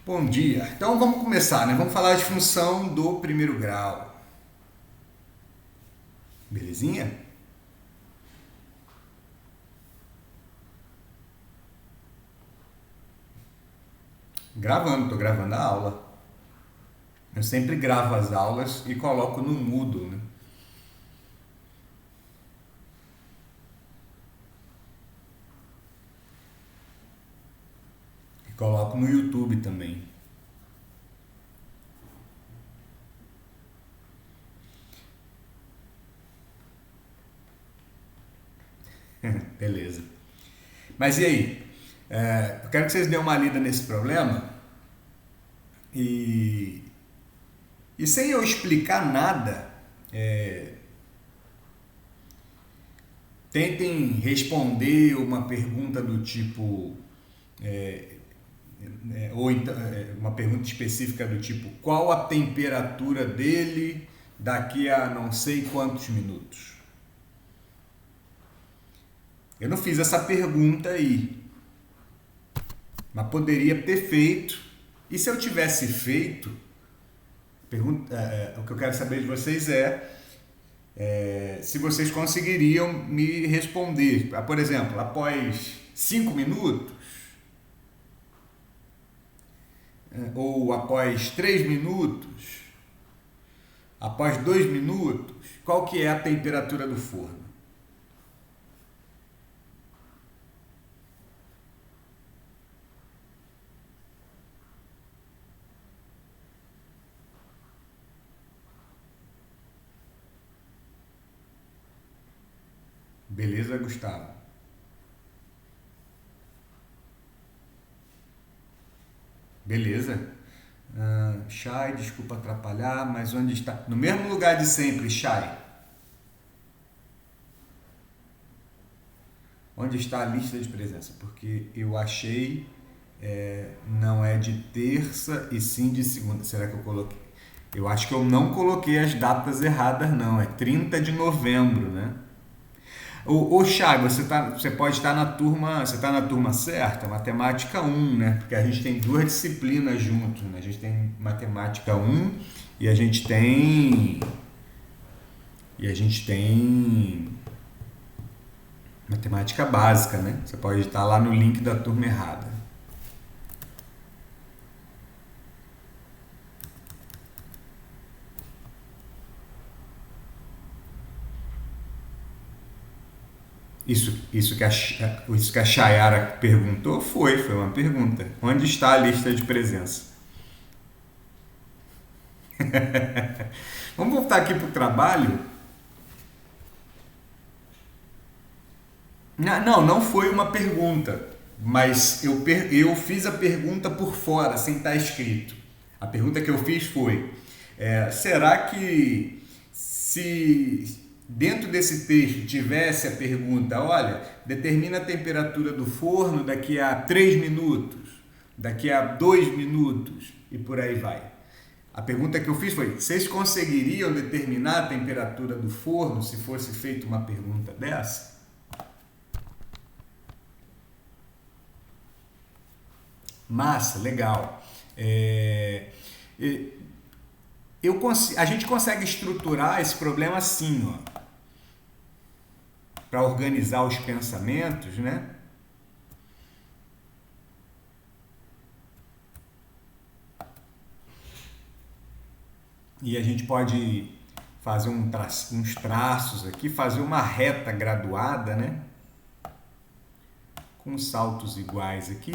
Bom dia. Então vamos começar, né? Vamos falar de função do primeiro grau. Belezinha? Gravando, tô gravando a aula. Eu sempre gravo as aulas e coloco no Moodle, né? E coloco no YouTube também. Beleza. Mas e aí? Eu quero que vocês dêem uma lida nesse problema e, e sem eu explicar nada, tentem responder uma pergunta do tipo, ou então, uma pergunta específica do tipo, qual a temperatura dele daqui a não sei quantos minutos? Eu não fiz essa pergunta aí, mas poderia ter feito. E se eu tivesse feito, o que eu quero saber de vocês se vocês conseguiriam me responder. Por exemplo, após 5 minutos, ou após 3 minutos, após 2 minutos, qual que é a temperatura do forno? Beleza, Gustavo? Beleza? Chay, desculpa atrapalhar, mas onde está? No mesmo lugar de sempre, Chay. Onde está a lista de presença? Porque eu achei, não é de terça e sim de segunda. Será que eu coloquei? Eu acho que eu não coloquei as datas erradas, não. É 30 de novembro, né? Ô Chay, você pode estar na turma, você está na turma certa, matemática um, né? Porque a gente tem duas disciplinas juntos, né? A gente tem matemática um e a gente tem matemática básica, né? Você pode estar lá no link da turma errada. Isso que a Chayara perguntou foi uma pergunta. Onde está a lista de presença? Vamos voltar aqui para o trabalho. Não foi uma pergunta, mas eu fiz a pergunta por fora, sem estar escrito. A pergunta que eu fiz foi: será que se dentro desse texto tivesse a pergunta, olha, determina a temperatura do forno daqui a 3 minutos, daqui a 2 minutos e por aí vai. A pergunta que eu fiz foi: vocês conseguiriam determinar a temperatura do forno se fosse feita uma pergunta dessa? Massa, legal. A gente consegue estruturar esse problema assim, ó, para organizar os pensamentos, né? E a gente pode fazer uns traços aqui, fazer uma reta graduada, né? Com saltos iguais aqui.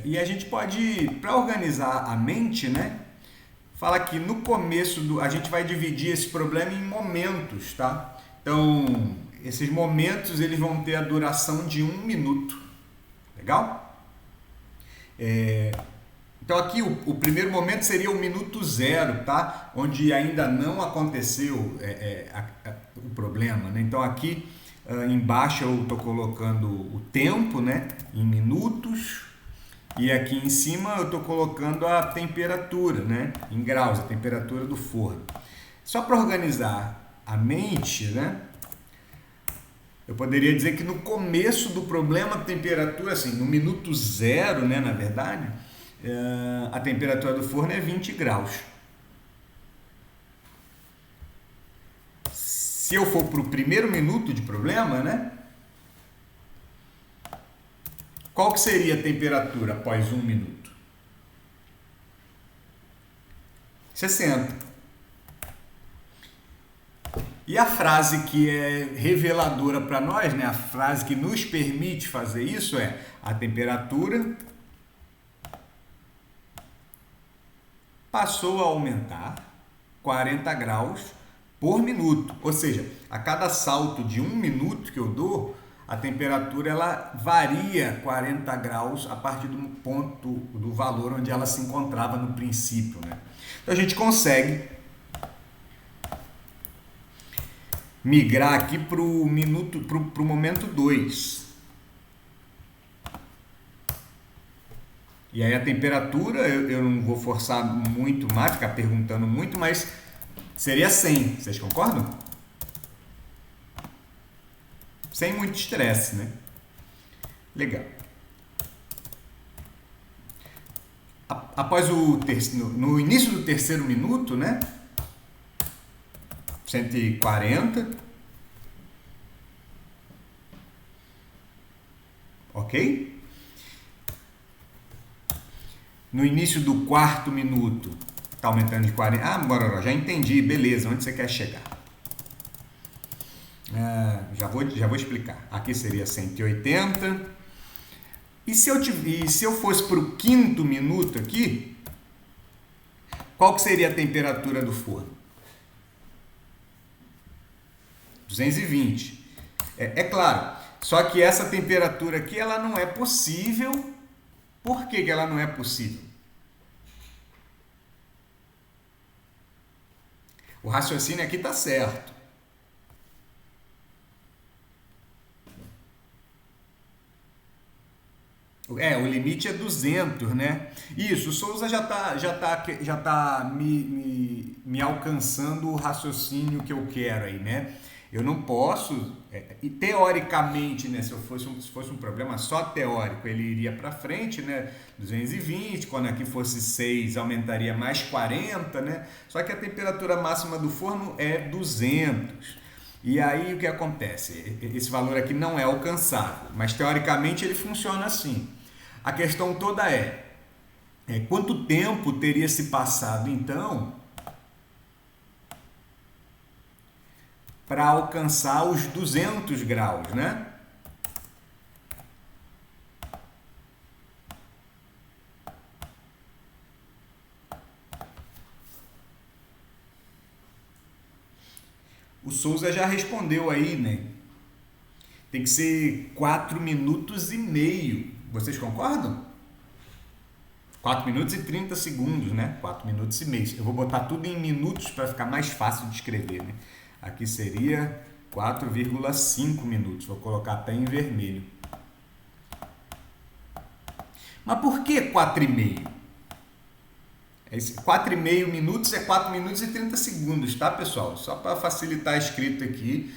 E a gente pode, para organizar a mente, né? Fala que no começo a gente vai dividir esse problema em momentos, tá? Então, esses momentos eles vão ter a duração de 1 minuto. Legal? Então aqui o primeiro momento seria o minuto zero, tá? Onde ainda não aconteceu o problema, né? Então aqui embaixo eu estou colocando o tempo, né? Em minutos. E aqui em cima eu estou colocando a temperatura, né? Em graus, a temperatura do forno. Só para organizar, a mente, né? Eu poderia dizer que no começo do problema a temperatura, assim, no minuto zero, né, na verdade, a temperatura do forno é 20 graus. Se eu for para o primeiro minuto de problema, né? Qual que seria a temperatura após 1 minuto? 60. E a frase que é reveladora para nós, né? A frase que nos permite fazer isso é: a temperatura passou a aumentar 40 graus por minuto. Ou seja, a cada salto de 1 minuto que eu dou, a temperatura ela varia 40 graus a partir do ponto, do valor onde ela se encontrava no princípio, né? Então a gente consegue migrar aqui para o momento 2. E aí a temperatura, eu não vou forçar muito mais, ficar perguntando muito, mas seria 100. Vocês concordam? Sem muito estresse, né? Legal. Após no início do terceiro minuto, né? 140. Ok? No início do quarto minuto, está aumentando de 40. Ah, Bororó, já entendi. Beleza, onde você quer chegar? Já vou explicar. Aqui seria 180. E se eu fosse para o quinto minuto aqui, qual que seria a temperatura do forno? 220. É claro, só que essa temperatura aqui ela não é possível. Por que ela não é possível? O raciocínio aqui está certo. O limite é 200, né? Isso, o Souza já tá me alcançando o raciocínio que eu quero aí, né? Eu não posso, e teoricamente, né, se fosse um problema só teórico, ele iria para frente, né, 220, quando aqui fosse 6, aumentaria mais 40, né? Só que a temperatura máxima do forno é 200. E aí o que acontece? Esse valor aqui não é alcançável, mas teoricamente ele funciona assim. A questão toda é quanto tempo teria se passado então para alcançar os 200 graus, né? O Souza já respondeu aí, né? Tem que ser 4 minutos e meio. Vocês concordam? 4 minutos e 30 segundos, né? 4 minutos e meio. Eu vou botar tudo em minutos para ficar mais fácil de escrever, né? Aqui seria 4,5 minutos. Vou colocar até em vermelho. Mas por que 4,5? 4,5 minutos é 4 minutos e 30 segundos, tá, pessoal? Só para facilitar a escrita aqui.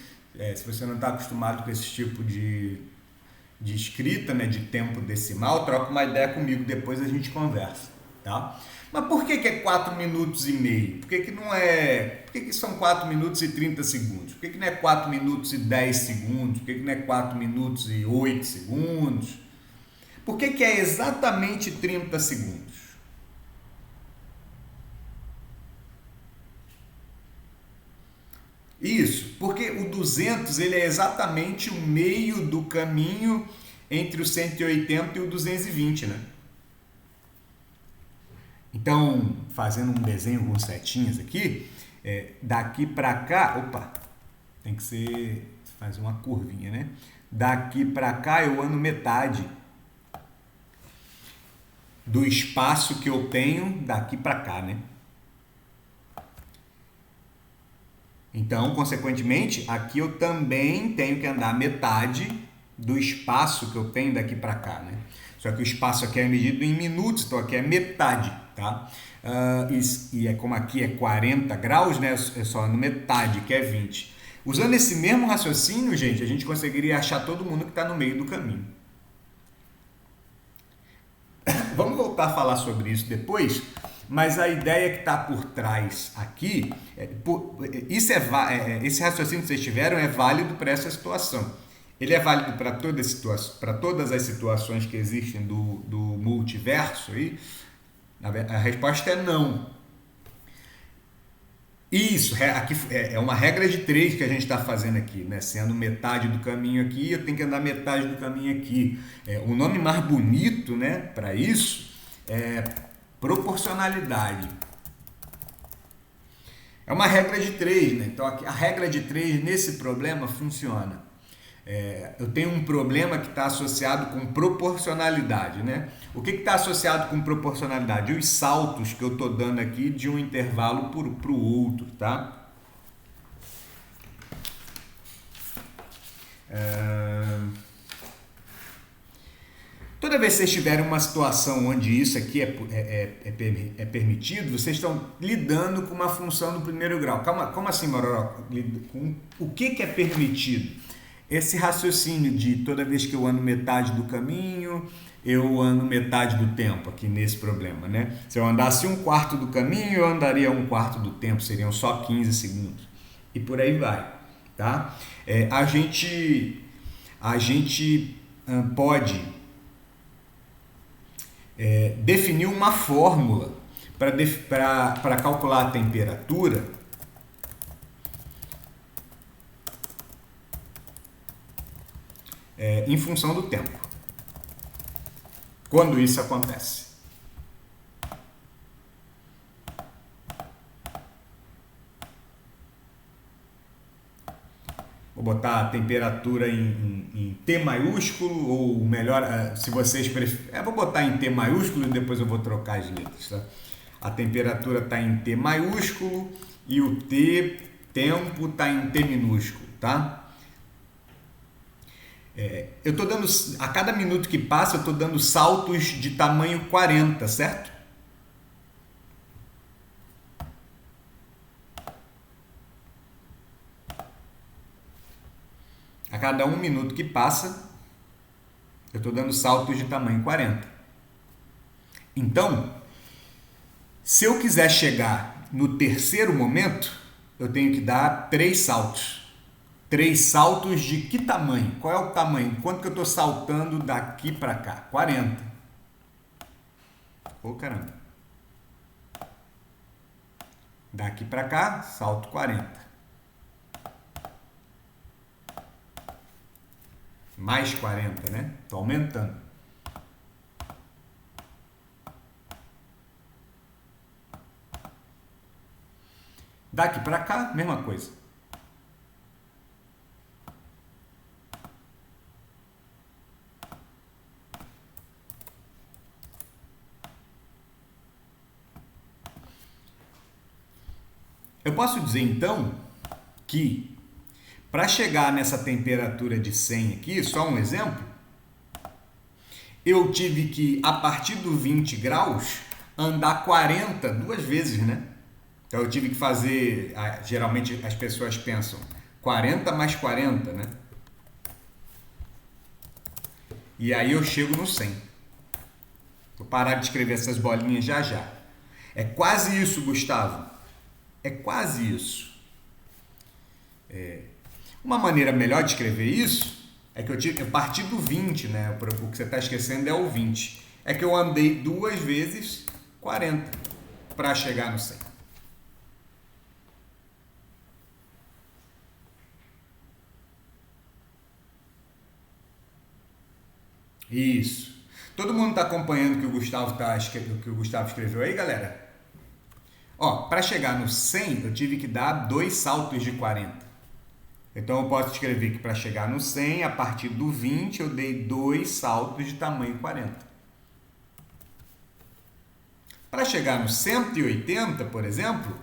Se você não está acostumado com esse tipo de escrita, né, de tempo decimal, troca uma ideia comigo, depois a gente conversa, tá? Mas por que é 4 minutos e meio? Por que não é... Por que são 4 minutos e 30 segundos? Por que não é 4 minutos e 10 segundos? Por que não é 4 minutos e 8 segundos? Por que é exatamente 30 segundos? Isso, porque o 200 ele é exatamente o meio do caminho entre o 180 e o 220, né? Então, fazendo um desenho com setinhas aqui, daqui para cá, tem que fazer uma curvinha, né? Daqui para cá eu ando metade do espaço que eu tenho daqui para cá, né? Então, consequentemente, aqui eu também tenho que andar metade do espaço que eu tenho daqui para cá, né? Só que o espaço aqui é medido em minutos, então aqui é metade, tá? E é como aqui é 40 graus, né? É só no metade, que é 20. Usando esse mesmo raciocínio, gente, a gente conseguiria achar todo mundo que está no meio do caminho. Vamos voltar a falar sobre isso depois, mas a ideia que está por trás aqui, esse raciocínio que vocês tiveram é válido para essa situação. Ele é válido para todas as situações que existem do multiverso? Aí? A resposta é não. Isso, aqui é uma regra de 3 que a gente está fazendo aqui, né? Sendo metade do caminho aqui, eu tenho que andar metade do caminho aqui. O nome mais bonito, né, para isso é proporcionalidade. É uma regra de 3, né? Então a regra de 3 nesse problema funciona. Eu tenho um problema que está associado com proporcionalidade, né? O que está associado com proporcionalidade? Os saltos que eu estou dando aqui de um intervalo para o outro, tá? Toda vez que vocês tiverem uma situação onde isso aqui é permitido, vocês estão lidando com uma função do primeiro grau. Como assim, Mororó? O que é permitido? Esse raciocínio de toda vez que eu ando metade do caminho, eu ando metade do tempo aqui nesse problema, né? Se eu andasse 1/4 do caminho, eu andaria 1/4 do tempo, seriam só 15 segundos. E por aí vai, tá? A gente pode definir uma fórmula para calcular a temperatura em função do tempo. Quando isso acontece? Vou botar a temperatura em T maiúsculo, ou melhor, se vocês preferem, vou botar em T maiúsculo e depois eu vou trocar as letras, tá? A temperatura está em T maiúsculo e o tempo está em T minúsculo, tá? Eu estou dando, a cada minuto que passa, eu estou dando saltos de tamanho 40, certo? A cada 1 minuto que passa, eu estou dando saltos de tamanho 40. Então, se eu quiser chegar no terceiro momento, eu tenho que dar 3 saltos. 3 saltos de que tamanho? Qual é o tamanho? Quanto que eu estou saltando daqui para cá? 40. Ô, caramba. Daqui para cá, salto 40. Mais 40, né? Estou aumentando. Daqui para cá, mesma coisa. Eu posso dizer então que para chegar nessa temperatura de 100 aqui, só um exemplo, eu tive que, a partir do 20 graus, andar 40 2 vezes, né? Então eu tive que fazer, geralmente as pessoas pensam, 40 mais 40, né? E aí eu chego no 100. Vou parar de escrever essas bolinhas já já. É quase isso, Gustavo. É quase isso. Uma maneira melhor de escrever isso é que eu tive a partir do 20, né? O que você está esquecendo é o 20. É que eu andei 2 vezes 40 para chegar no 100. Isso. Todo mundo está acompanhando o que o Gustavo escreveu aí, galera? Ó, para chegar no 100, eu tive que dar 2 saltos de 40. Então eu posso escrever que para chegar no 100, a partir do 20, eu dei 2 saltos de tamanho 40. Para chegar no 180, por exemplo,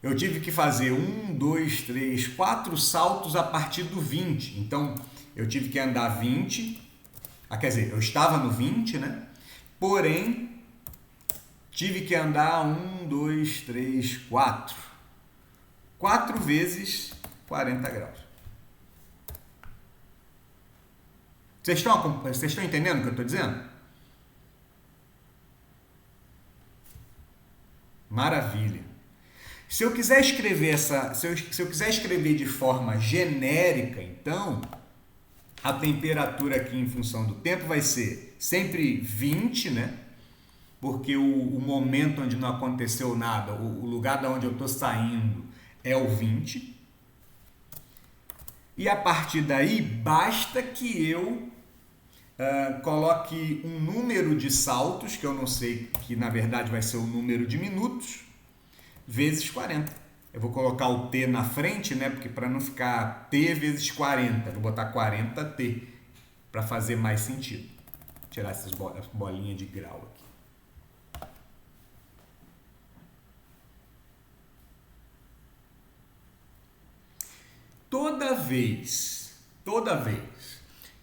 eu tive que fazer 1, 2, 3, 4 saltos a partir do 20. Então eu tive que andar 20, quer dizer, eu estava no 20, né? Porém, tive que andar 1, 2, 3, 4. 4 vezes 40 graus. Vocês estão entendendo o que eu estou dizendo? Maravilha. Se eu quiser escrever se eu quiser escrever de forma genérica, então a temperatura aqui em função do tempo vai ser sempre 20, né? Porque o momento onde não aconteceu nada, o lugar de onde eu estou saindo é o 20. E a partir daí, basta que eu coloque um número de saltos, que eu não sei, que na verdade vai ser o número de minutos, vezes 40. Eu vou colocar o T na frente, né? Porque para não ficar T vezes 40, vou botar 40T para fazer mais sentido. Vou tirar essas bolinhas de grau aqui. Toda vez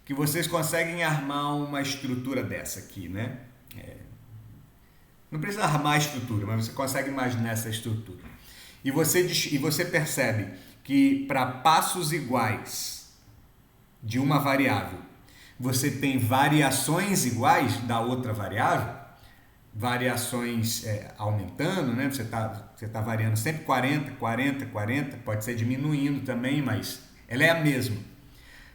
que vocês conseguem armar uma estrutura dessa aqui, né? Não precisa armar a estrutura, mas você consegue imaginar essa estrutura. E você percebe que para passos iguais de uma variável, você tem variações iguais da outra variável, variações aumentando, né? Você tá variando sempre 40, 40, 40, pode ser diminuindo também, mas ela é a mesma.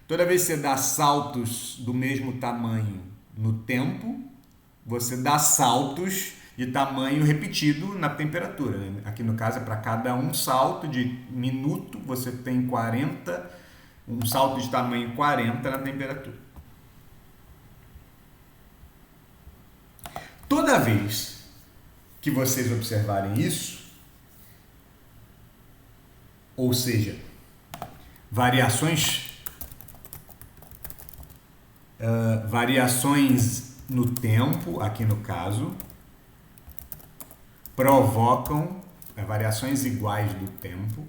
Toda vez que você dá saltos do mesmo tamanho no tempo, você dá saltos de tamanho repetido na temperatura, né? Aqui no caso é para cada um salto de minuto, você tem 40, um salto de tamanho 40 na temperatura. Toda vez que vocês observarem isso, ou seja, variações no tempo, aqui no caso, provocam variações iguais do tempo,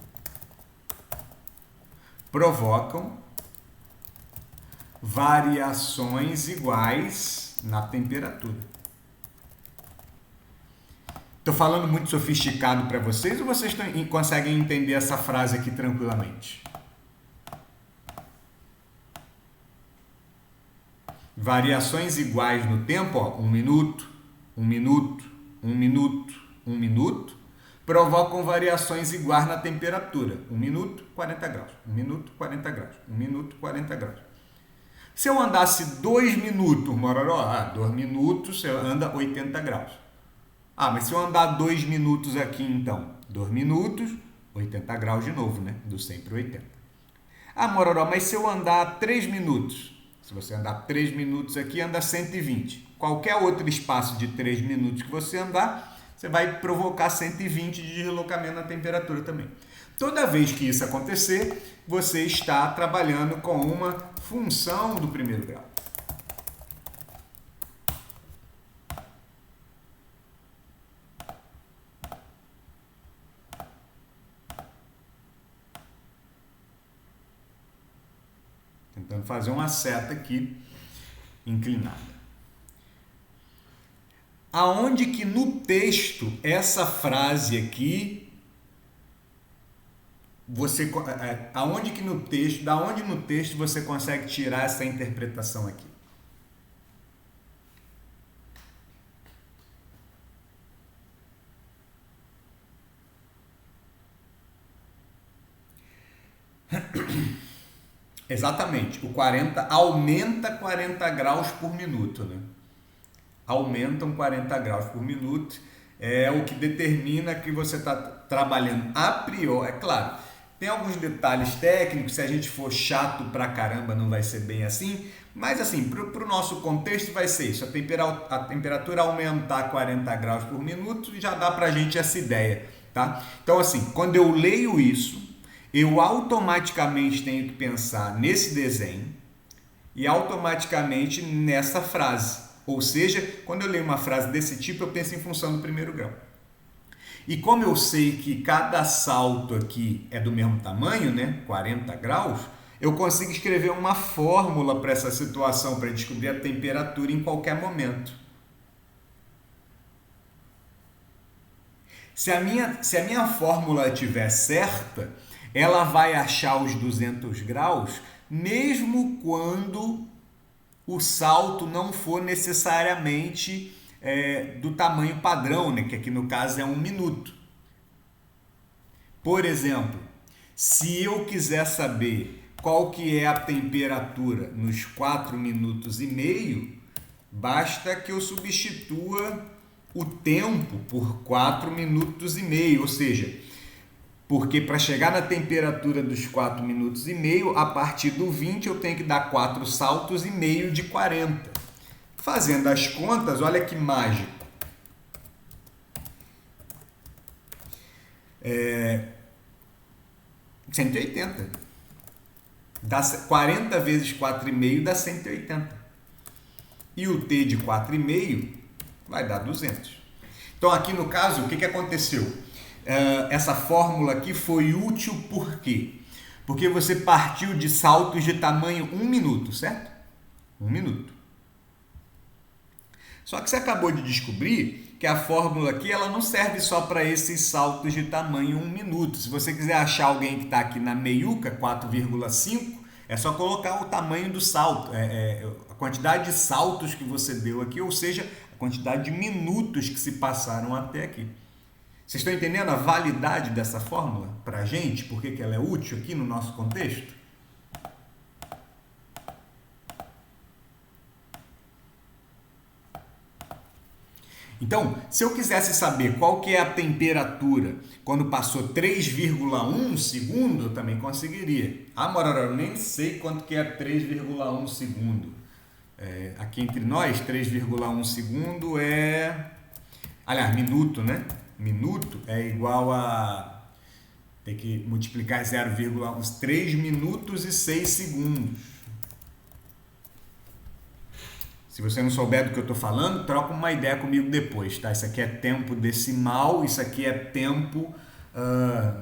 provocam variações iguais na temperatura. Estou falando muito sofisticado para vocês ou vocês conseguem entender essa frase aqui tranquilamente? Variações iguais no tempo, ó, 1 minuto, 1 minuto, 1 minuto, 1 minuto, provocam variações iguais na temperatura. 1 minuto, 40 graus. 1 minuto, 40 graus. 1 minuto, 40 graus. Se eu andasse 2 minutos, Mororó, 2 minutos, você anda 80 graus. Mas se eu andar 2 minutos aqui, então, 2 minutos, 80 graus de novo, né? Do 100 para 80. Mororó, mas se eu andar 3 minutos, se você andar 3 minutos aqui, anda 120. Qualquer outro espaço de 3 minutos que você andar, você vai provocar 120 de deslocamento na temperatura também. Toda vez que isso acontecer, você está trabalhando com uma função do primeiro grau. Tentando fazer uma seta aqui inclinada. Aonde que no texto, essa frase aqui, aonde que no texto, da onde no texto você consegue tirar essa interpretação aqui? Exatamente, o 40 aumenta 40 graus por minuto, né? Aumentam 40 graus por minuto, é o que determina que você está trabalhando a priori. É claro, tem alguns detalhes técnicos, se a gente for chato pra caramba não vai ser bem assim, mas assim, para o nosso contexto vai ser isso, a temperatura aumentar 40 graus por minuto já dá pra gente essa ideia, tá? Então assim, quando eu leio isso, eu automaticamente tenho que pensar nesse desenho e automaticamente nessa frase. Ou seja, quando eu leio uma frase desse tipo, eu penso em função do primeiro grau. E como eu sei que cada salto aqui é do mesmo tamanho, né, 40 graus, eu consigo escrever uma fórmula para essa situação, para descobrir a temperatura em qualquer momento. Se a minha fórmula estiver certa, ela vai achar os 200 graus, mesmo quando o salto não for necessariamente do tamanho padrão, né? Que aqui no caso é 1 minuto. Por exemplo, se eu quiser saber qual que é a temperatura nos 4 minutos e meio, basta que eu substitua o tempo por 4 minutos e meio, ou seja, porque para chegar na temperatura dos 4 minutos e meio, a partir do 20 eu tenho que dar 4 saltos e meio de 40. Fazendo as contas, olha que mágico. 180. Dá 40 vezes 4,5 dá 180. E o T de 4,5 vai dar 200. Então aqui no caso, o que aconteceu? Essa fórmula aqui foi útil por quê? Porque você partiu de saltos de tamanho 1 minuto, certo? 1 minuto. Só que você acabou de descobrir que a fórmula aqui ela não serve só para esses saltos de tamanho 1 minuto. Se você quiser achar alguém que está aqui na meiuca, 4,5, é só colocar o tamanho do salto, a quantidade de saltos que você deu aqui, ou seja, a quantidade de minutos que se passaram até aqui. Vocês estão entendendo a validade dessa fórmula para a gente? Por que ela é útil aqui no nosso contexto? Então, se eu quisesse saber qual que é a temperatura quando passou 3,1 segundo, eu também conseguiria. Ah, Mororó, eu nem sei quanto que é 3,1 segundo. Aqui entre nós, 3,1 segundo é... Aliás, minuto, né? Minuto é igual a... Tem que multiplicar 0,1, 3 minutos e 6 segundos. Se você não souber do que eu estou falando, troca uma ideia comigo depois, tá? Isso aqui é tempo decimal, isso aqui é tempo,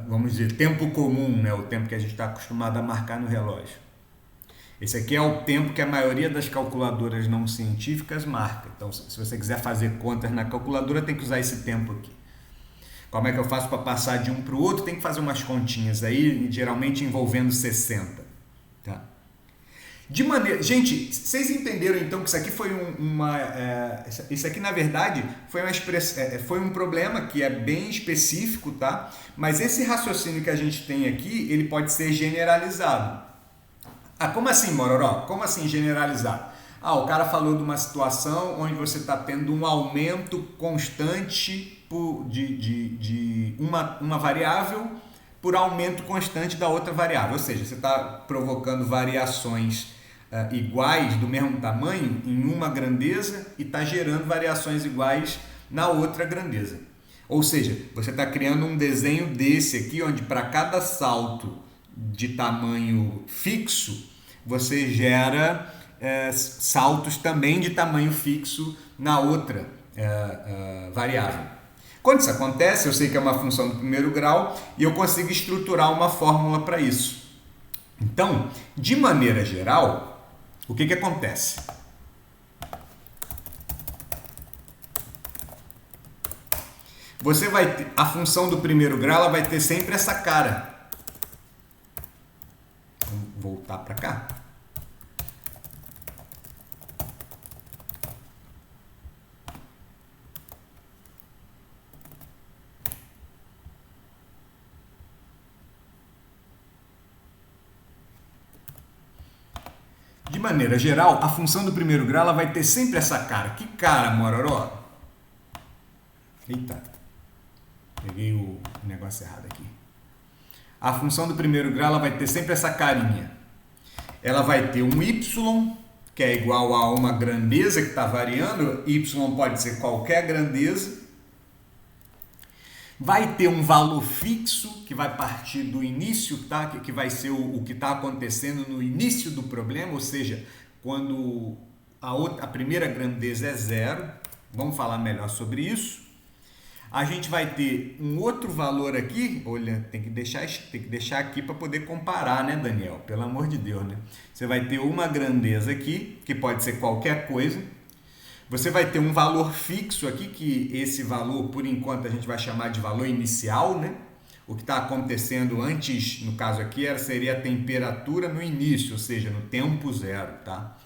vamos dizer, tempo comum, né? O tempo que a gente está acostumado a marcar no relógio. Esse aqui é o tempo que a maioria das calculadoras não científicas marca. Então, se você quiser fazer contas na calculadora, tem que usar esse tempo aqui. Como é que eu faço para passar de um para o outro? Tem que fazer umas continhas aí, geralmente envolvendo 60. Tá? De maneira... Gente, vocês entenderam então que isso aqui foi isso aqui, na verdade, foi um problema que é bem específico, tá? Mas esse raciocínio que a gente tem aqui, ele pode ser generalizado. Ah, como assim, Mororó? Como assim generalizado? Ah, o cara falou de uma situação onde você está tendo um aumento constante de uma variável por aumento constante da outra variável. Ou seja, você está provocando variações iguais do mesmo tamanho em uma grandeza e está gerando variações iguais na outra grandeza. Ou seja, você está criando um desenho desse aqui, onde para cada salto de tamanho fixo, você gera saltos também de tamanho fixo na outra variável. Quando isso acontece, eu sei que é uma função do primeiro grau e eu consigo estruturar uma fórmula para isso. Então, de maneira geral, o que acontece? Você vai ter, a função do primeiro grau ela vai ter sempre essa cara. Vamos voltar para cá. De maneira geral, a função do primeiro grau ela vai ter sempre essa cara. Que cara, Mororó? Eita, peguei o negócio errado aqui. A função do primeiro grau ela vai ter sempre essa carinha. Ela vai ter um y, que é igual a uma grandeza que está variando. Y pode ser qualquer grandeza. Vai ter um valor fixo que vai partir do início, tá? Que vai ser o que está acontecendo no início do problema, ou seja, quando a primeira grandeza é 0. Vamos falar melhor sobre isso. A gente vai ter um outro valor aqui, olha, tem que deixar aqui para poder comparar, né, Daniel? Pelo amor de Deus, né? Você vai ter uma grandeza aqui, que pode ser qualquer coisa. Você vai ter um valor fixo aqui, que esse valor, por enquanto, a gente vai chamar de valor inicial, né? O que está acontecendo antes, no caso aqui, seria a temperatura no início, ou seja, no tempo zero, tá?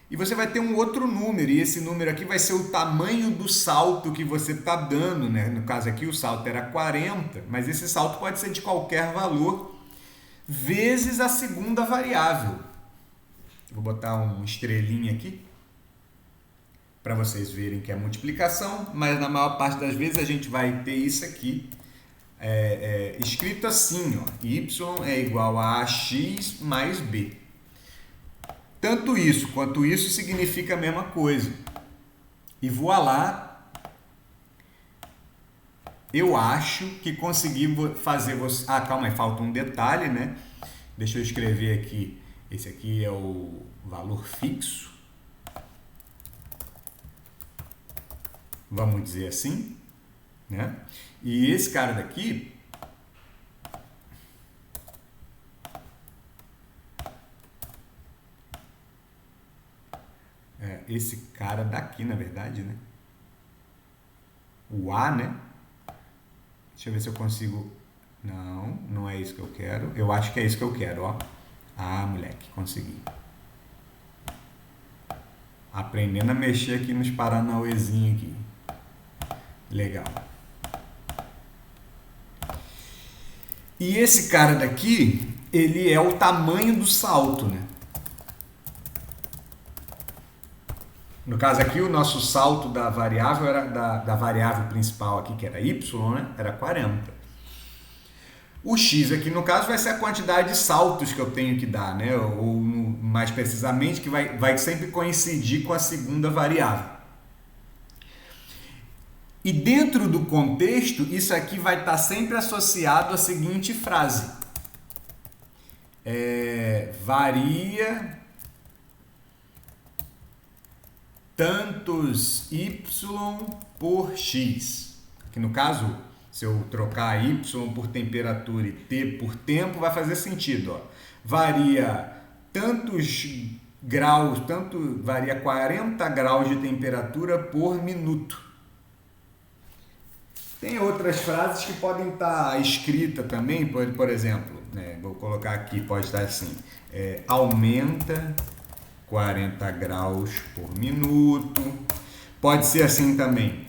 E você vai ter um outro número, e esse número aqui vai ser o tamanho do salto que você está dando, né? No caso aqui o salto era 40, mas esse salto pode ser de qualquer valor, vezes a segunda variável. Vou botar uma estrelinha aqui, para vocês verem que é multiplicação, mas na maior parte das vezes a gente vai ter isso aqui, escrito assim, ó, y é igual a ax mais b. Tanto isso quanto isso significa a mesma coisa. E voilá, eu acho que consegui fazer você... Ah, calma aí, falta um detalhe, né? Deixa eu escrever aqui. Esse aqui é o valor fixo. Vamos dizer assim, né? E esse cara daqui... esse cara daqui, na verdade, né? O A, né? Deixa eu ver se eu consigo... Não, não é isso que eu quero. Eu acho que é isso que eu quero, ó. Ah, moleque, consegui. Aprendendo a mexer aqui nos paranauêzinhos aqui. Legal. E esse cara daqui, ele é o tamanho do salto, né? No caso aqui, o nosso salto da variável era da variável principal aqui, que era y, né? Era 40. O x aqui, no caso, vai ser a quantidade de saltos que eu tenho que dar, né? Ou mais precisamente, que vai sempre coincidir com a segunda variável. E dentro do contexto, isso aqui vai estar sempre associado à seguinte frase. Varia tantos y por x. Que no caso, se eu trocar y por temperatura e t por tempo, vai fazer sentido. Ó. Varia tantos graus, varia 40 graus de temperatura por minuto. Tem outras frases que podem estar escritas também, por exemplo, né, vou colocar aqui, pode estar assim, aumenta 40 graus por minuto. Pode ser assim também,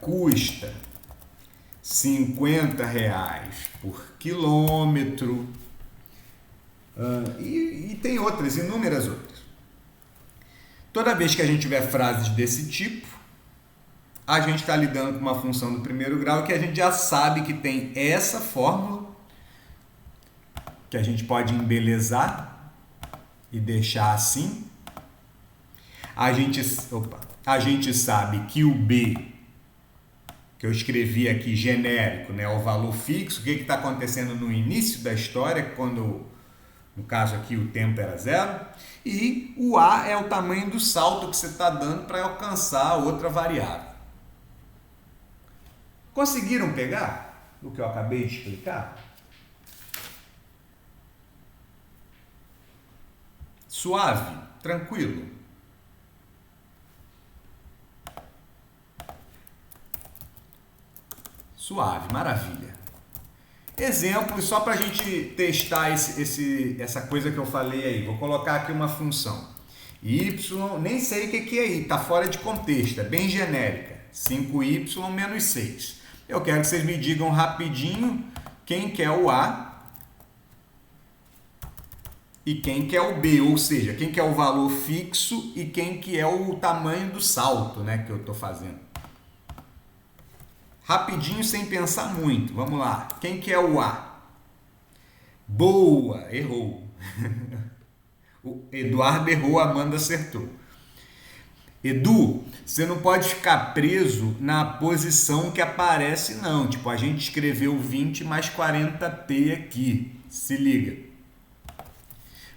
custa 50 reais por quilômetro. E tem outras, inúmeras outras. Toda vez que a gente tiver frases desse tipo, a gente está lidando com uma função do primeiro grau que a gente já sabe que tem essa fórmula, que a gente pode embelezar e deixar assim. A gente sabe que o B, que eu escrevi aqui genérico, né, o valor fixo, o que está acontecendo no início da história, quando, no caso aqui, o tempo era zero, e o A é o tamanho do salto que você está dando para alcançar outra variável. Conseguiram pegar o que eu acabei de explicar? Suave? Tranquilo? Suave, maravilha. Exemplos só para a gente testar essa coisa que eu falei aí. Vou colocar aqui uma função. Y, nem sei o que é aí, está fora de contexto, é bem genérica. 5y menos 6. Eu quero que vocês me digam rapidinho quem quer o A e quem quer o B, ou seja, quem quer o valor fixo e quem que é o tamanho do salto, né, que eu estou fazendo. Rapidinho, sem pensar muito. Vamos lá. Quem que é o A? Boa, errou. O Eduardo errou, a Amanda acertou. Edu, você não pode ficar preso na posição que aparece, não. Tipo, a gente escreveu 20 mais 40t aqui. Se liga.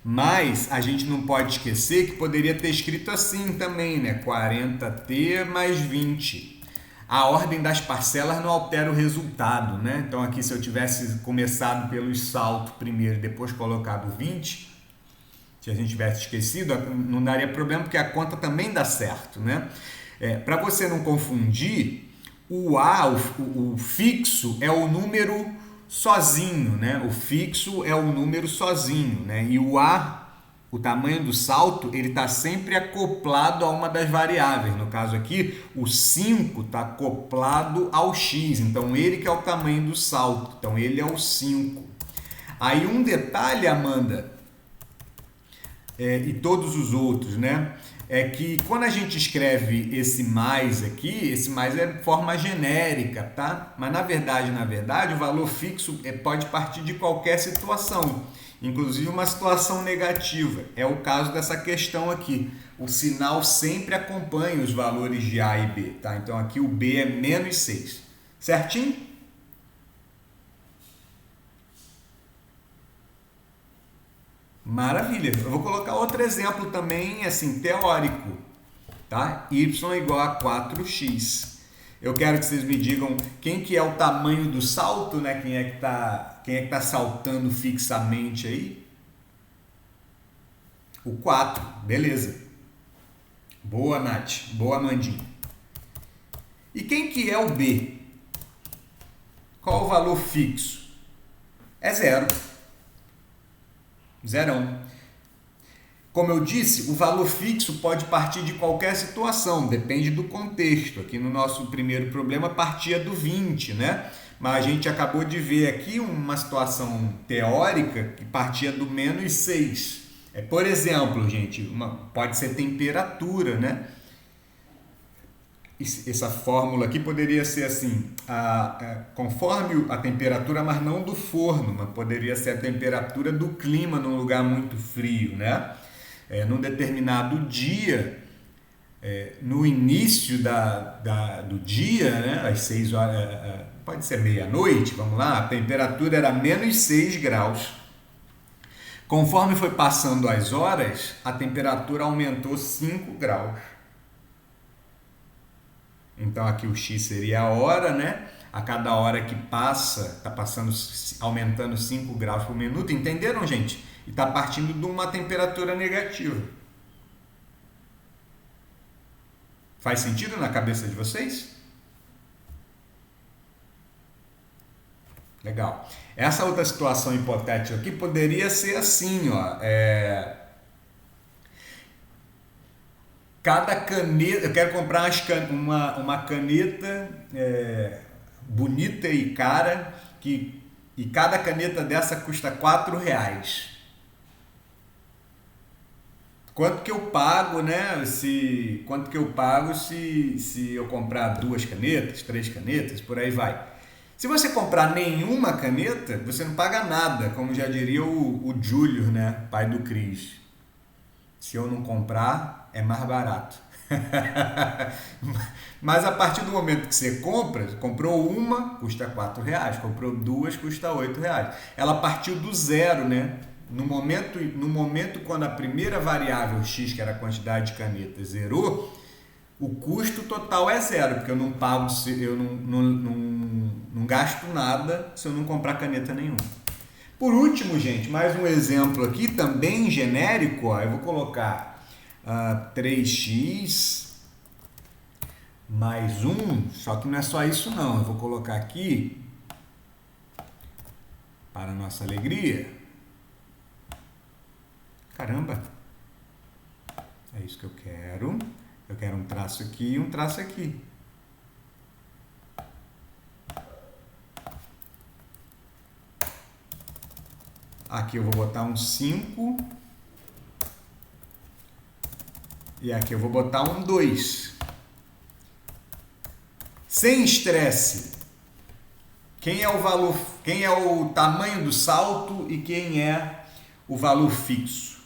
Mas a gente não pode esquecer que poderia ter escrito assim também, né? 40t mais 20. a ordem das parcelas não altera o resultado, né? Então aqui, se eu tivesse começado pelo salto primeiro e depois colocado 20, se a gente tivesse esquecido, não daria problema, porque a conta também dá certo, né? Para você não confundir, o A, o fixo, é o número sozinho, né? O fixo é o número sozinho, né? E o A, o tamanho do salto, ele está sempre acoplado a uma das variáveis. No caso aqui, o 5 está acoplado ao x, então ele que é o tamanho do salto, então ele é o 5. Aí um detalhe, Amanda, e todos os outros, né? É que quando a gente escreve esse mais aqui, esse mais é forma genérica, tá? Mas na verdade, o valor fixo pode partir de qualquer situação, inclusive uma situação negativa. É o caso dessa questão aqui. O sinal sempre acompanha os valores de A e B, tá? Então aqui o B é menos 6. Certinho? Maravilha. Eu vou colocar outro exemplo também, assim, teórico, tá? Y igual a 4x. Eu quero que vocês me digam quem que é o tamanho do salto, né? Quem é que tá saltando fixamente aí? O 4, beleza. Boa, Nath. Boa, Mandinha. E quem que é o B? Qual o valor fixo? É 0. Zerão. Como eu disse, o valor fixo pode partir de qualquer situação, depende do contexto. Aqui no nosso primeiro problema partia do 20, né? Mas a gente acabou de ver aqui uma situação teórica que partia do menos 6. Por exemplo, gente, pode ser temperatura, né? Essa fórmula aqui poderia ser assim, conforme a temperatura, mas não do forno, mas poderia ser a temperatura do clima num lugar muito frio, né? Num determinado dia, no início do dia, né? Às 6 horas, pode ser meia-noite, vamos lá, a temperatura era menos 6 graus. Conforme foi passando as horas, a temperatura aumentou 5 graus. Então aqui o x seria a hora, né? A cada hora que passa, está passando, aumentando 5 graus por minuto. Entenderam, gente? E está partindo de uma temperatura negativa. Faz sentido na cabeça de vocês? Legal. Essa outra situação hipotética aqui poderia ser assim, ó. Cada caneta, eu quero comprar uma caneta bonita e cara, e cada caneta dessa custa R$4. Quanto que eu pago, né? Quanto que eu pago se eu comprar 2 canetas, 3 canetas, por aí vai. Se você comprar nenhuma caneta, você não paga nada, como já diria o Júlio, né? Pai do Cris. Se eu não comprar, é mais barato. Mas a partir do momento que você comprou uma, custa R$4, comprou 2, custa R$8. Ela partiu do zero, né? No momento quando a primeira variável x, que era a quantidade de canetas, zerou, o custo total é zero, porque eu não pago, eu não gasto nada se eu não comprar caneta nenhuma. Por último, gente, mais um exemplo aqui, também genérico, ó, eu vou colocar 3x mais 1, só que não é só isso não, eu vou colocar aqui, para nossa alegria, caramba, é isso que eu quero um traço aqui e um traço aqui. Aqui eu vou botar um 5. E aqui eu vou botar um 2. Sem estresse. Quem é o tamanho do salto e quem é o valor fixo?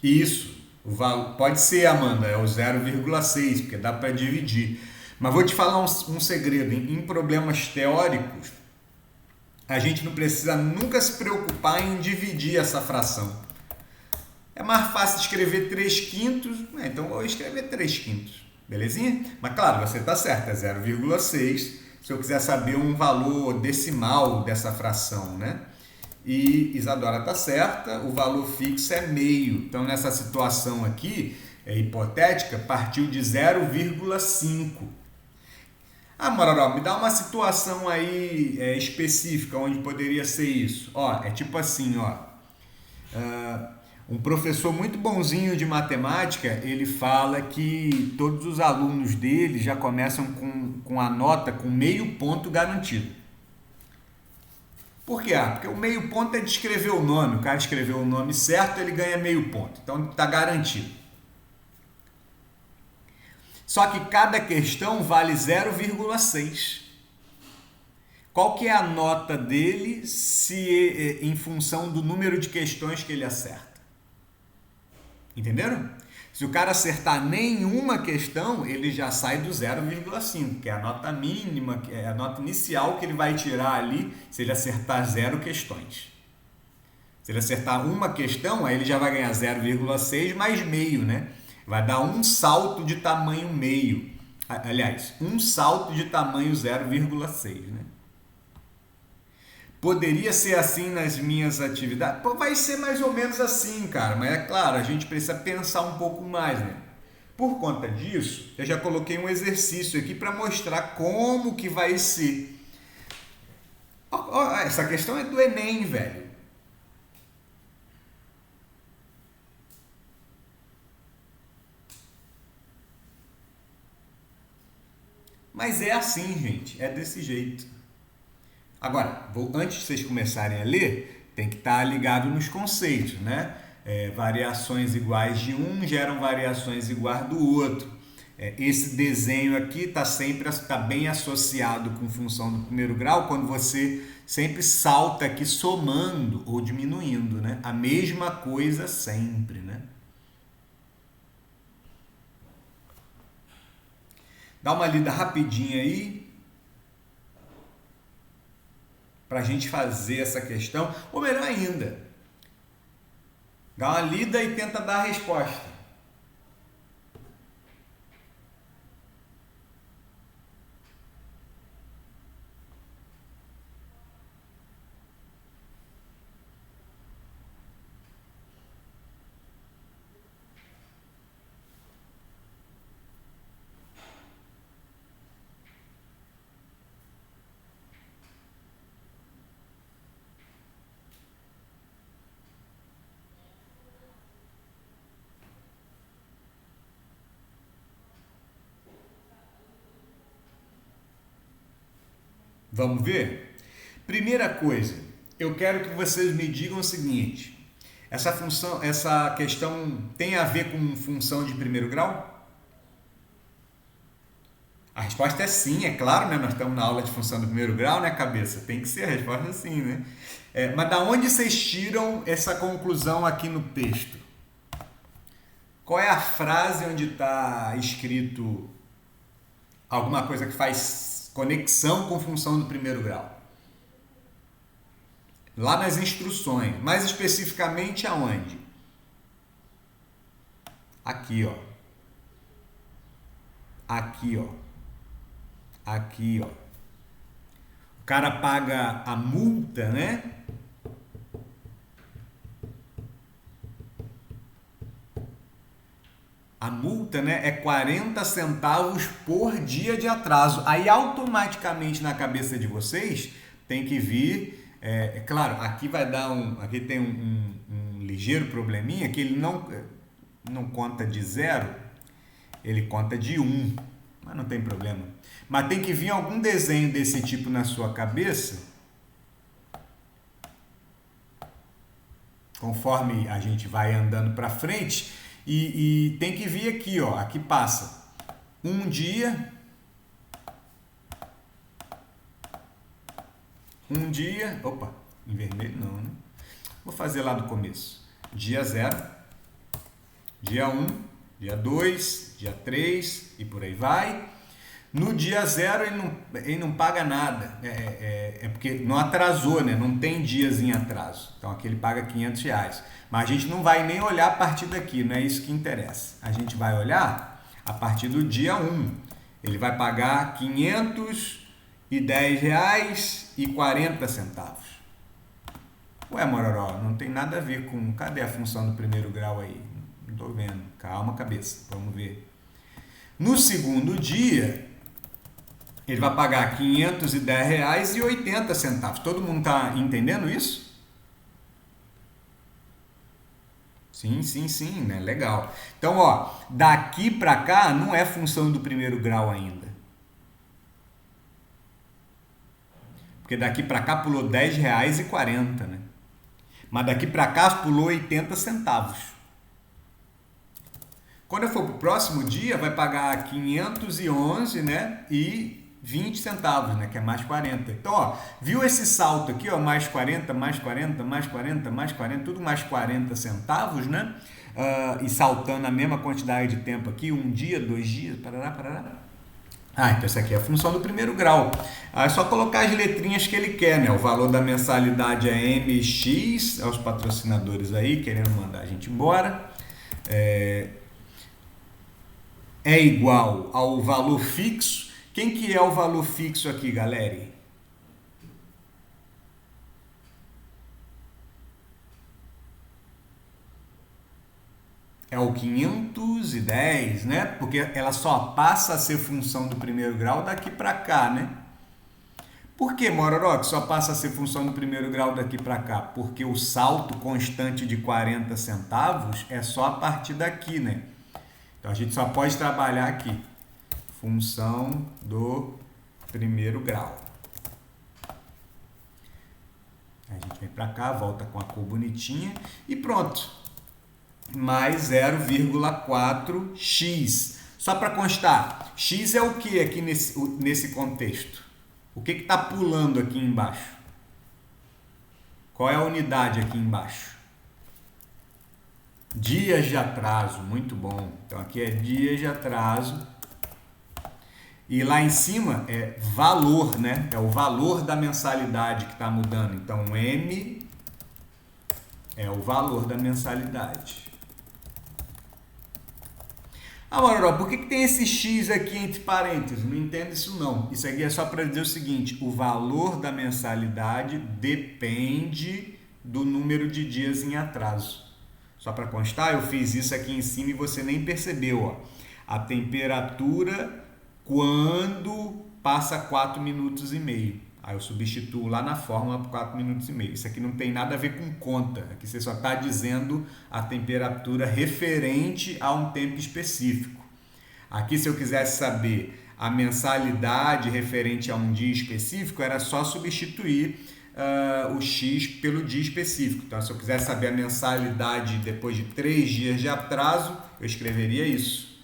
Isso. O valor, pode ser, Amanda, é o 0,6, porque dá para dividir. Mas vou te falar um segredo. Em problemas teóricos, a gente não precisa nunca se preocupar em dividir essa fração. É mais fácil escrever 3/5, então vou escrever 3/5, belezinha? Mas claro, você está certo, é 0,6, se eu quiser saber um valor decimal dessa fração, né? E Isadora está certa, o valor fixo é meio. Então, nessa situação aqui, hipotética, partiu de 0,5. Ah, Mororó, me dá uma situação aí específica onde poderia ser isso. Ó, é tipo assim, ó. Um professor muito bonzinho de matemática, ele fala que todos os alunos dele já começam com a nota com meio ponto garantido. Por quê? Porque o meio ponto é de escrever o nome. O cara escreveu o nome certo, ele ganha meio ponto. Então, está garantido. Só que cada questão vale 0,6. Qual que é a nota dele em função do número de questões que ele acerta? Entenderam? Se o cara acertar nenhuma questão, ele já sai do 0,5, que é a nota mínima, que é a nota inicial que ele vai tirar ali se ele acertar 0 questões. Se ele acertar uma questão, aí ele já vai ganhar 0,6 mais meio, né? Vai dar um salto de tamanho meio. Aliás, um salto de tamanho 0,6, né? Poderia ser assim nas minhas atividades? Pô, vai ser mais ou menos assim, cara. Mas é claro, a gente precisa pensar um pouco mais, né? Por conta disso, eu já coloquei um exercício aqui para mostrar como que vai ser. Essa questão é do Enem, velho. Mas é assim, gente. É desse jeito. Agora, antes de vocês começarem a ler, tem que estar ligado nos conceitos, né? Variações iguais de um geram variações iguais do outro. Esse desenho aqui está bem associado com função do primeiro grau, quando você sempre salta aqui somando ou diminuindo, né? A mesma coisa sempre, né? Dá uma lida rapidinha aí para a gente fazer essa questão, ou melhor ainda, dá uma lida e tenta dar a resposta. Vamos ver? Primeira coisa, eu quero que vocês me digam o seguinte: essa questão tem a ver com função de primeiro grau? A resposta é sim, é claro, né? Nós estamos na aula de função do primeiro grau, né, cabeça? Tem que ser a resposta é sim, né? Mas da onde vocês tiram essa conclusão aqui no texto? Qual é a frase onde está escrito alguma coisa que faz conexão com função do primeiro grau? Lá nas instruções, mais especificamente aonde? Aqui, ó. Aqui, ó. Aqui, ó. O cara paga a multa, né? A multa, né, é 40 centavos por dia de atraso. Aí automaticamente na cabeça de vocês tem que vir, claro, aqui vai dar aqui tem um ligeiro probleminha que ele não conta de 0, ele conta de 1, mas não tem problema. Mas tem que vir algum desenho desse tipo na sua cabeça, conforme a gente vai andando para frente. E tem que vir aqui, ó. Aqui passa um dia, opa, em vermelho não, né? Vou fazer lá do começo. Dia 0, dia 1, dia 2, dia 3 e por aí vai. No dia zero ele não paga nada, é porque não atrasou, né? Não tem dias em atraso. Então aqui ele paga R$ 500. Mas a gente não vai nem olhar a partir daqui, não é isso que interessa. A gente vai olhar a partir do dia 1. Ele vai pagar R$ 510,40. Ué, Mororó, não tem nada a ver com... Cadê a função do primeiro grau aí? Não tô vendo. Calma, cabeça. Vamos ver. No segundo dia, ele vai pagar R$ 510,80. Todo mundo está entendendo isso? Sim, sim, sim, né? Legal. Então, ó, daqui para cá não é função do primeiro grau ainda. Porque daqui para cá pulou R$ 10,40, né? Mas daqui para cá pulou 80 centavos. Quando eu for para o próximo dia, vai pagar 511, né? E 20 centavos, né? Que é mais 40. Então, ó, viu esse salto aqui, ó? Mais 40, mais 40, mais 40, mais 40, tudo mais 40 centavos, né? E saltando a mesma quantidade de tempo aqui, um dia, 2 dias, parará, parará. Então essa aqui é a função do primeiro grau. É só colocar as letrinhas que ele quer, né? O valor da mensalidade é MX, aos patrocinadores aí, querendo mandar a gente embora. É igual ao valor fixo. Quem que é o valor fixo aqui, galera? É o 510, né? Porque ela só passa a ser função do primeiro grau daqui para cá, né? Por que, Mororó, que só passa a ser função do primeiro grau daqui para cá? Porque o salto constante de 40 centavos é só a partir daqui, né? Então a gente só pode trabalhar aqui. Função do primeiro grau. A gente vem para cá, volta com a cor bonitinha e pronto. Mais 0,4x. Só para constar, x é o que aqui nesse contexto? O que está pulando aqui embaixo? Qual é a unidade aqui embaixo? Dias de atraso, muito bom. Então aqui é dias de atraso. E lá em cima é valor, né? É o valor da mensalidade que está mudando. Então M é o valor da mensalidade. Mororó, por que tem esse X aqui entre parênteses? Não entendo isso não. Isso aqui é só para dizer o seguinte, o valor da mensalidade depende do número de dias em atraso. Só para constar, eu fiz isso aqui em cima e você nem percebeu. Ó. A temperatura quando passa 4 minutos e meio. Aí eu substituo lá na fórmula por 4 minutos e meio. Isso aqui não tem nada a ver com conta. Aqui você só está dizendo a temperatura referente a um tempo específico. Aqui, se eu quisesse saber a mensalidade referente a um dia específico, era só substituir o X pelo dia específico. Então, se eu quisesse saber a mensalidade depois de 3 dias de atraso, eu escreveria isso.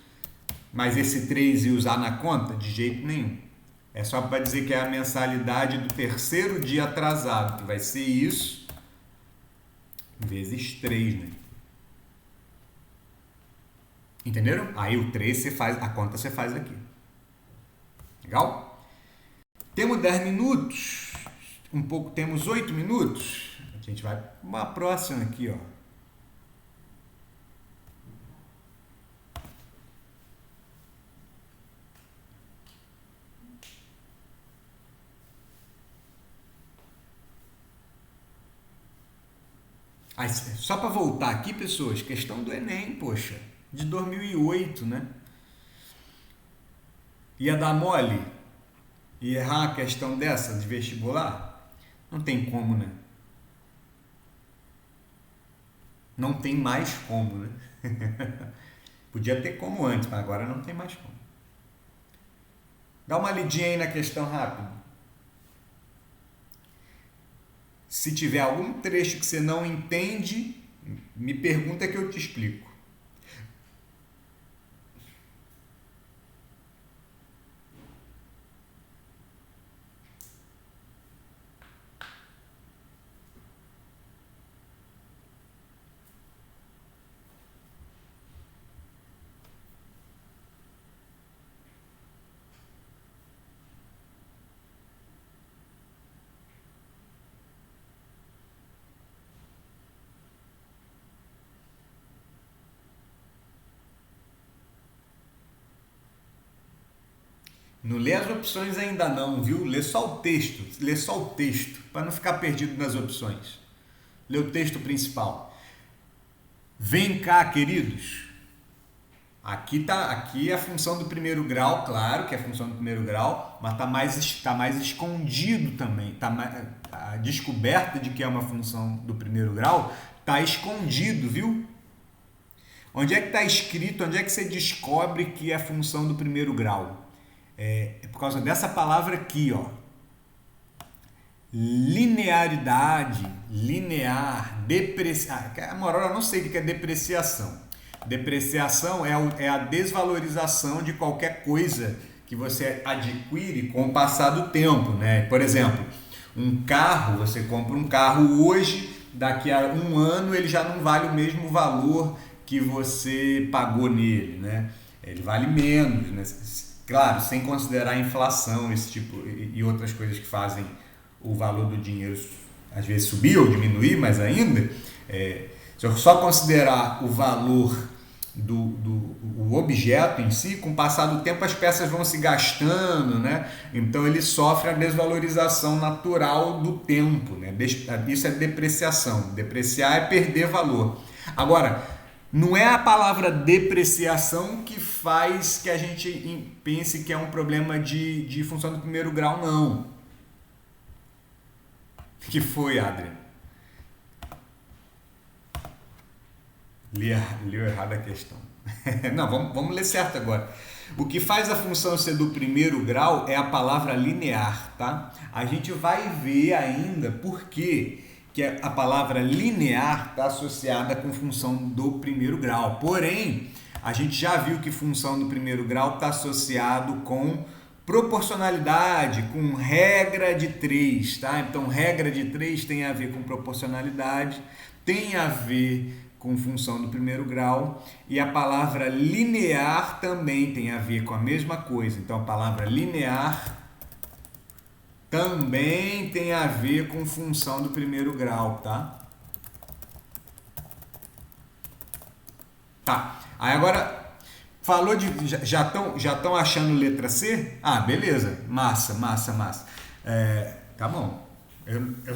Mas esse 3 ia usar na conta? De jeito nenhum. É só para dizer que é a mensalidade do terceiro dia atrasado, que vai ser isso, vezes 3, né? Entenderam? Aí o 3 você faz, a conta você faz aqui. Legal? Temos 10 minutos, temos 8 minutos. A gente vai para uma próxima aqui, ó. Só para voltar aqui, pessoas, questão do Enem, poxa, de 2008, né? Ia dar mole e errar a questão dessa de vestibular? Não tem como, né? Não tem mais como, né? Podia ter como antes, mas agora não tem mais como. Dá uma lidinha aí na questão rápido. Se tiver algum trecho que você não entende, me pergunta que eu te explico. Não lê as opções ainda não, viu? Lê só o texto, para não ficar perdido nas opções. Lê o texto principal. Vem cá, queridos. Aqui é a função do primeiro grau, claro que é a função do primeiro grau, mas tá mais escondido também. A descoberta de que é uma função do primeiro grau tá escondido, viu? Onde é que está escrito, onde é que você descobre que é função do primeiro grau? É por causa dessa palavra aqui, ó. Linearidade, linear, depreciação. A moral, eu não sei o que é depreciação. Depreciação é a desvalorização de qualquer coisa que você adquire com o passar do tempo, né? Por exemplo, um carro, você compra um carro hoje, daqui a um ano ele já não vale o mesmo valor que você pagou nele, né? Ele vale menos, né? Claro, sem considerar a inflação, esse tipo e outras coisas que fazem o valor do dinheiro às vezes subir ou diminuir, mas ainda, se eu só considerar o valor do objeto em si, com o passar do tempo as peças vão se gastando, né? Então ele sofre a desvalorização natural do tempo, né? Isso é depreciação. Depreciar é perder valor. Agora, não é a palavra depreciação que faz que a gente pense que é um problema de função do primeiro grau, não. O que foi, Adriano? Leu errado a questão. Não, vamos ler certo agora. O que faz a função ser do primeiro grau é a palavra linear, tá? A gente vai ver ainda por que a palavra linear está associada com função do primeiro grau. Porém, a gente já viu que função do primeiro grau está associado com proporcionalidade, com regra de 3, tá? Então, regra de 3 tem a ver com proporcionalidade, tem a ver com função do primeiro grau, e a palavra linear também tem a ver com a mesma coisa. Então, a palavra linear também tem a ver com função do primeiro grau, tá? Tá. Aí agora falou de já estão achando letra C? Ah, beleza. Massa. Tá bom.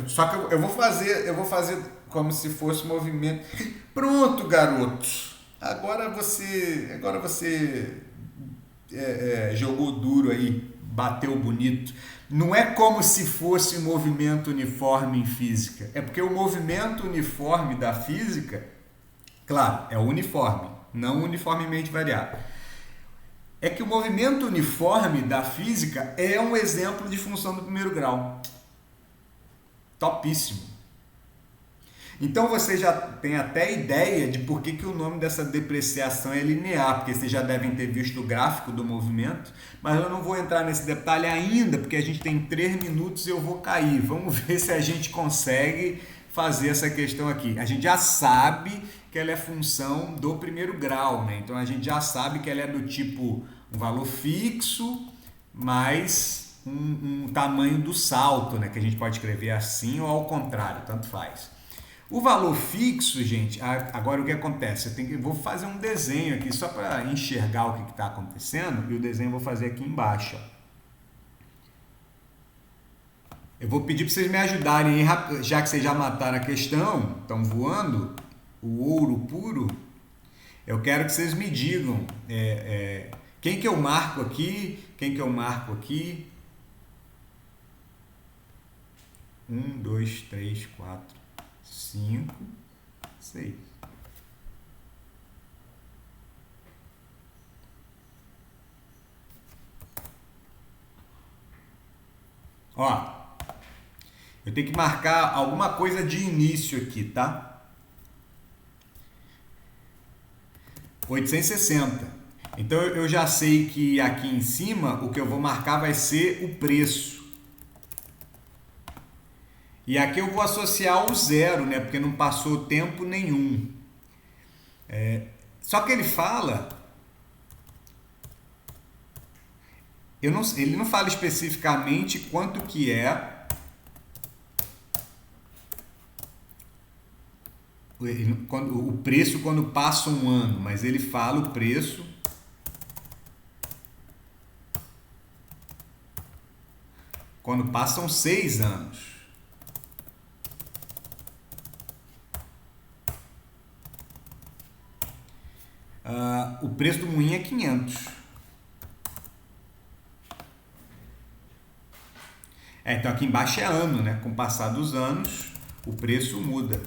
Só que eu vou fazer como se fosse movimento. Pronto, garotos. Agora você jogou duro aí, bateu bonito. Não é como se fosse um movimento uniforme em física. É porque o movimento uniforme da física, claro, é uniforme, não uniformemente variável. É que o movimento uniforme da física é um exemplo de função do primeiro grau. Topíssimo. Então você já tem até ideia de por que o nome dessa depreciação é linear, porque vocês já devem ter visto o gráfico do movimento, mas eu não vou entrar nesse detalhe ainda, porque a gente tem 3 minutos e eu vou cair. Vamos ver se a gente consegue fazer essa questão aqui. A gente já sabe que ela é função do primeiro grau, né? Então a gente já sabe que ela é do tipo um valor fixo mais um tamanho do salto, né? Que a gente pode escrever assim ou ao contrário, tanto faz. O valor fixo, gente, agora o que acontece? Eu vou fazer um desenho aqui só para enxergar o que está acontecendo, e o desenho eu vou fazer aqui embaixo. Eu vou pedir para vocês me ajudarem, já que vocês já mataram a questão, estão voando, o ouro puro, eu quero que vocês me digam quem que eu marco aqui, quem que eu marco aqui. 1, 2, 3, 4... 5, 6. Ó, eu tenho que marcar alguma coisa de início aqui, tá? 860. Então eu já sei que aqui em cima o que eu vou marcar vai ser o preço. E aqui eu vou associar o zero, né? Porque não passou tempo nenhum. Só que ele fala... ele não fala especificamente quanto que é... o preço quando passa um ano. Mas ele fala o preço... quando passam 6 anos. O preço do moinho é 500. Então aqui embaixo é ano, né? Com o passar dos anos, o preço muda.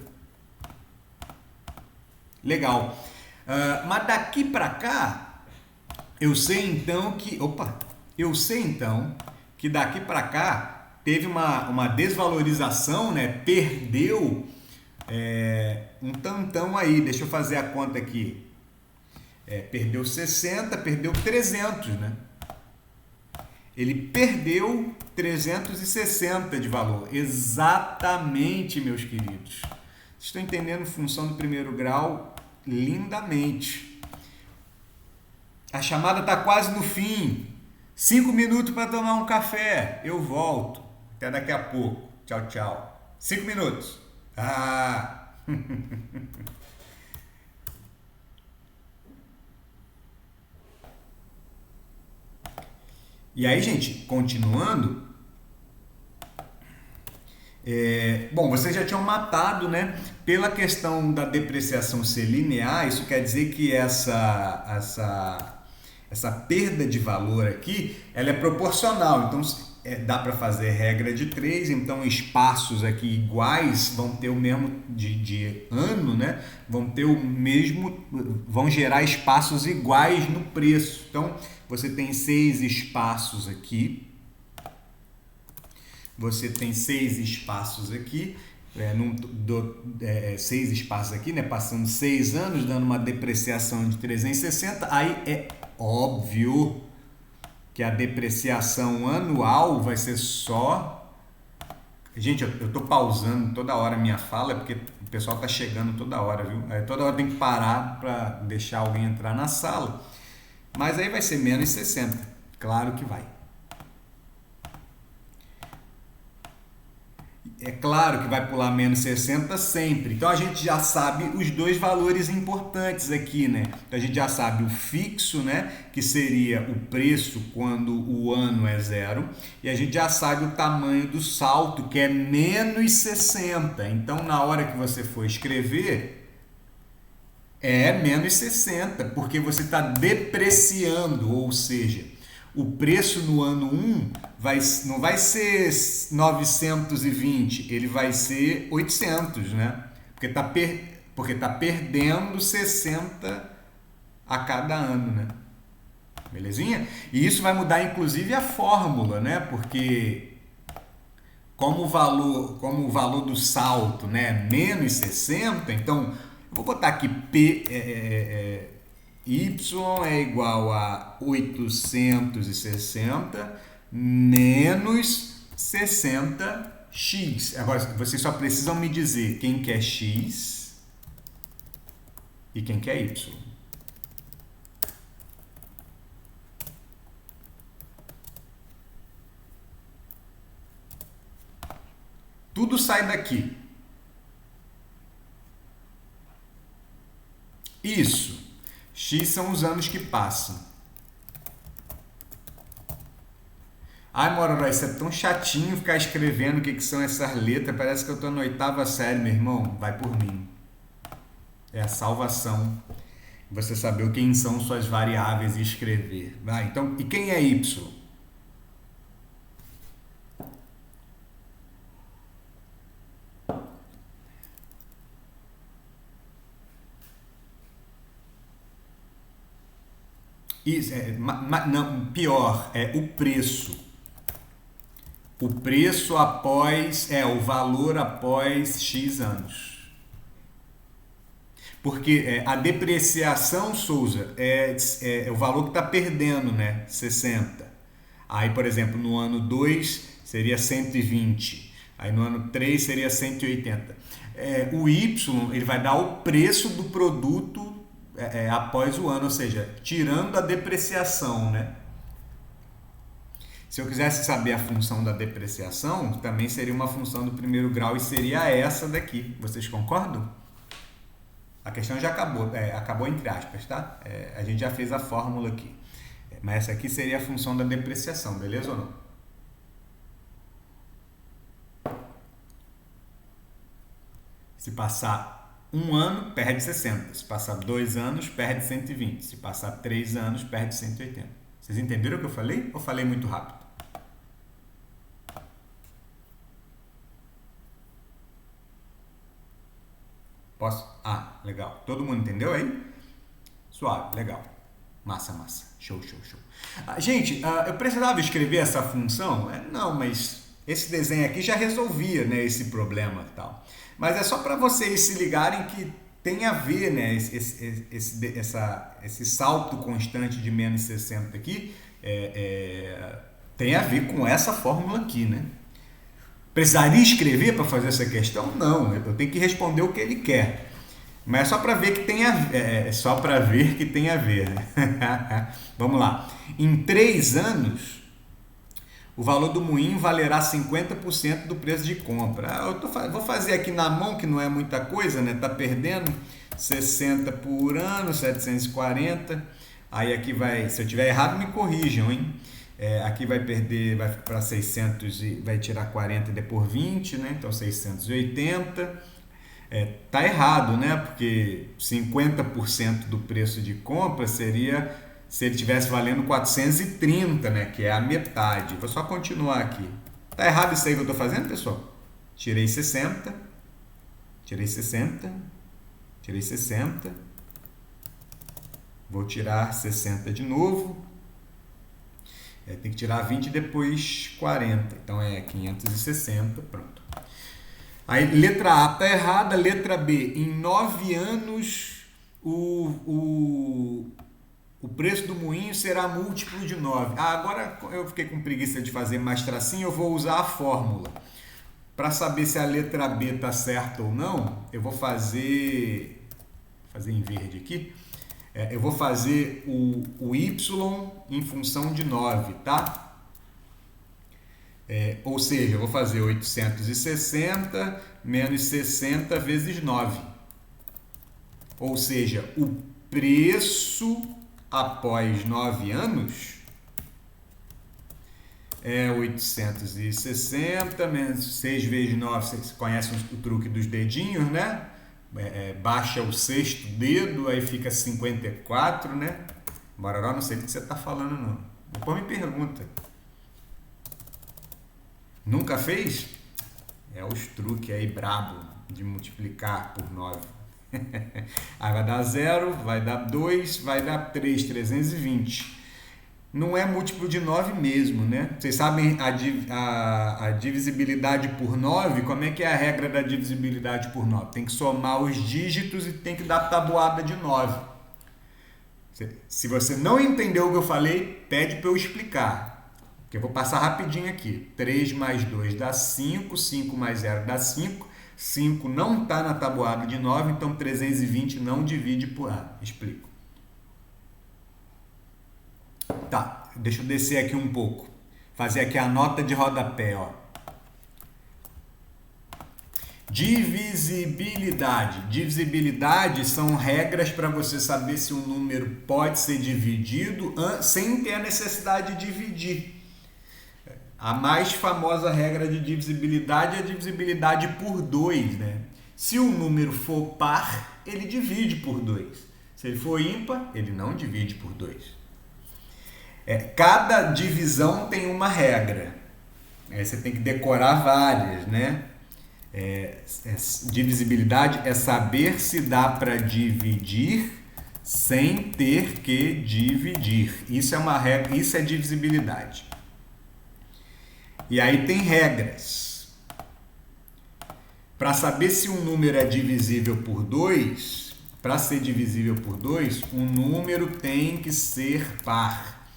Legal. Mas daqui para cá, eu sei então que daqui para cá teve uma desvalorização, né? Perdeu um tantão aí. Deixa eu fazer a conta aqui. Perdeu 60, perdeu 300, né? Ele perdeu 360 de valor. Exatamente, meus queridos. Vocês estão entendendo função do primeiro grau lindamente. A chamada está quase no fim. 5 minutos para tomar um café. Eu volto. Até daqui a pouco. Tchau, tchau. 5 minutos. E aí, gente, continuando, bom, vocês já tinham matado, né? Pela questão da depreciação ser linear, isso quer dizer que essa perda de valor aqui, ela é proporcional. Então, dá para fazer regra de 3, então espaços aqui iguais vão ter o mesmo de ano, né? Vão gerar espaços iguais no preço. Então, você tem 6 espaços aqui. Você tem 6 espaços aqui. 6 espaços aqui, né? Passando 6 anos, dando uma depreciação de 360. Aí é óbvio que a depreciação anual vai ser só... Gente, eu tô pausando toda hora a minha fala, porque o pessoal tá chegando toda hora, viu? Toda hora tem que parar para deixar alguém entrar na sala. Mas aí vai ser menos 60. Claro que vai. É claro que vai pular menos 60 sempre. Então a gente já sabe os dois valores importantes aqui, né? Então a gente já sabe o fixo, né? Que seria o preço quando o ano é 0. E a gente já sabe o tamanho do salto, que é menos 60. Então na hora que você for escrever, é menos 60, porque você está depreciando, ou seja, o preço no ano 1 não vai ser 920, ele vai ser 800, né? Porque tá perdendo 60 a cada ano, né? Belezinha? E isso vai mudar inclusive a fórmula, né? Porque como o valor do salto, né, menos 60, então eu vou botar aqui y é igual a 860 menos 60x. Agora, vocês só precisam me dizer quem quer x e quem quer y. Tudo sai daqui. Isso. X são os anos que passam. Ai, Mororó, isso é tão chatinho ficar escrevendo o que são essas letras. Parece que eu estou na 8ª série, meu irmão. Vai por mim. É a salvação. Você saber quem são suas variáveis e escrever. Vai, então, e quem é Y? Isso, não, pior, é o preço. O preço após, o valor após X anos. Porque a depreciação, Souza, é o valor que está perdendo, né? 60. Aí, por exemplo, no ano 2 seria 120. Aí no ano 3 seria 180. O Y, ele vai dar o preço do produto após o ano, ou seja, tirando a depreciação, né? Se eu quisesse saber a função da depreciação, também seria uma função do primeiro grau e seria essa daqui. Vocês concordam? A questão já acabou, acabou entre aspas, tá? A gente já fez a fórmula aqui. Mas essa aqui seria a função da depreciação, beleza ou não? Se passar 1 ano, perde 60. Se passar 2 anos, perde 120. Se passar 3 anos, perde 180. Vocês entenderam o que eu falei? Ou falei muito rápido? Posso? Ah, legal. Todo mundo entendeu aí? Suave, legal. Massa, massa. Show, show, show. Gente, eu precisava escrever essa função? Não, mas esse desenho aqui já resolvia, né, esse problema e tal. Mas é só para vocês se ligarem que tem a ver, né, esse salto constante de menos 60 aqui, tem a ver com essa fórmula aqui, né? Precisaria escrever para fazer essa questão? Não, eu tenho que responder o que ele quer. Mas é só para ver que tem a ver. É só para ver que tem a ver. Né? Vamos lá. Em 3 anos, o valor do moinho valerá 50% do preço de compra. Vou fazer aqui na mão, que não é muita coisa, né? Tá perdendo 60 por ano, 740. Aí aqui vai, se eu tiver errado, me corrijam, hein? Aqui vai perder, vai para 600 e vai tirar 40 e depois 20, né? Então 680. Tá errado, né? Porque 50% do preço de compra seria se ele tivesse valendo 430, né? Que é a metade. Vou só continuar aqui. Tá errado isso aí que eu tô fazendo, pessoal? Tirei 60, tirei 60, tirei 60. Vou tirar 60 de novo. Tem que tirar 20 e depois 40. Então é 560, pronto. Aí letra A está errada, letra B, em 9 anos o preço do moinho será múltiplo de 9. Agora eu fiquei com preguiça de fazer mais tracinho, eu vou usar a fórmula. Para saber se a letra B está certa ou não, eu vou fazer em verde aqui. Eu vou fazer o y em função de 9, tá? Ou seja, eu vou fazer 860 menos 60 vezes 9. Ou seja, o preço após 9 anos é 860 menos 6 vezes 9. Vocês conhecem o truque dos dedinhos, né? Baixa o sexto dedo, aí fica 54, né? Bororó, não sei do que você está falando, não. Depois me pergunta. Nunca fez? Os truques aí brabo de multiplicar por 9. Aí vai dar 0, vai dar 2, vai dar 3, 320. Não é múltiplo de 9 mesmo, né? Vocês sabem a divisibilidade por 9? Como é que é a regra da divisibilidade por 9? Tem que somar os dígitos e tem que dar tabuada de 9. Se você não entendeu o que eu falei, pede para eu explicar. Que eu vou passar rapidinho aqui. 3 mais 2 dá 5, 5 mais 0 dá 5. 5 não está na tabuada de 9, então 320 não divide por A. Explico. Tá, deixa eu descer aqui um pouco. Fazer aqui a nota de rodapé, ó. Divisibilidade. Divisibilidade são regras para você saber se um número pode ser dividido sem ter a necessidade de dividir. A mais famosa regra de divisibilidade é a divisibilidade por 2, né? Se o número for par, ele divide por 2. Se ele for ímpar, ele não divide por 2. Cada divisão tem uma regra. Você tem que decorar várias, né? Divisibilidade é saber se dá para dividir sem ter que dividir. Isso é uma regra, isso é divisibilidade. E aí tem regras. Para saber se um número é divisível por 2, para ser divisível por 2, um número tem que ser par.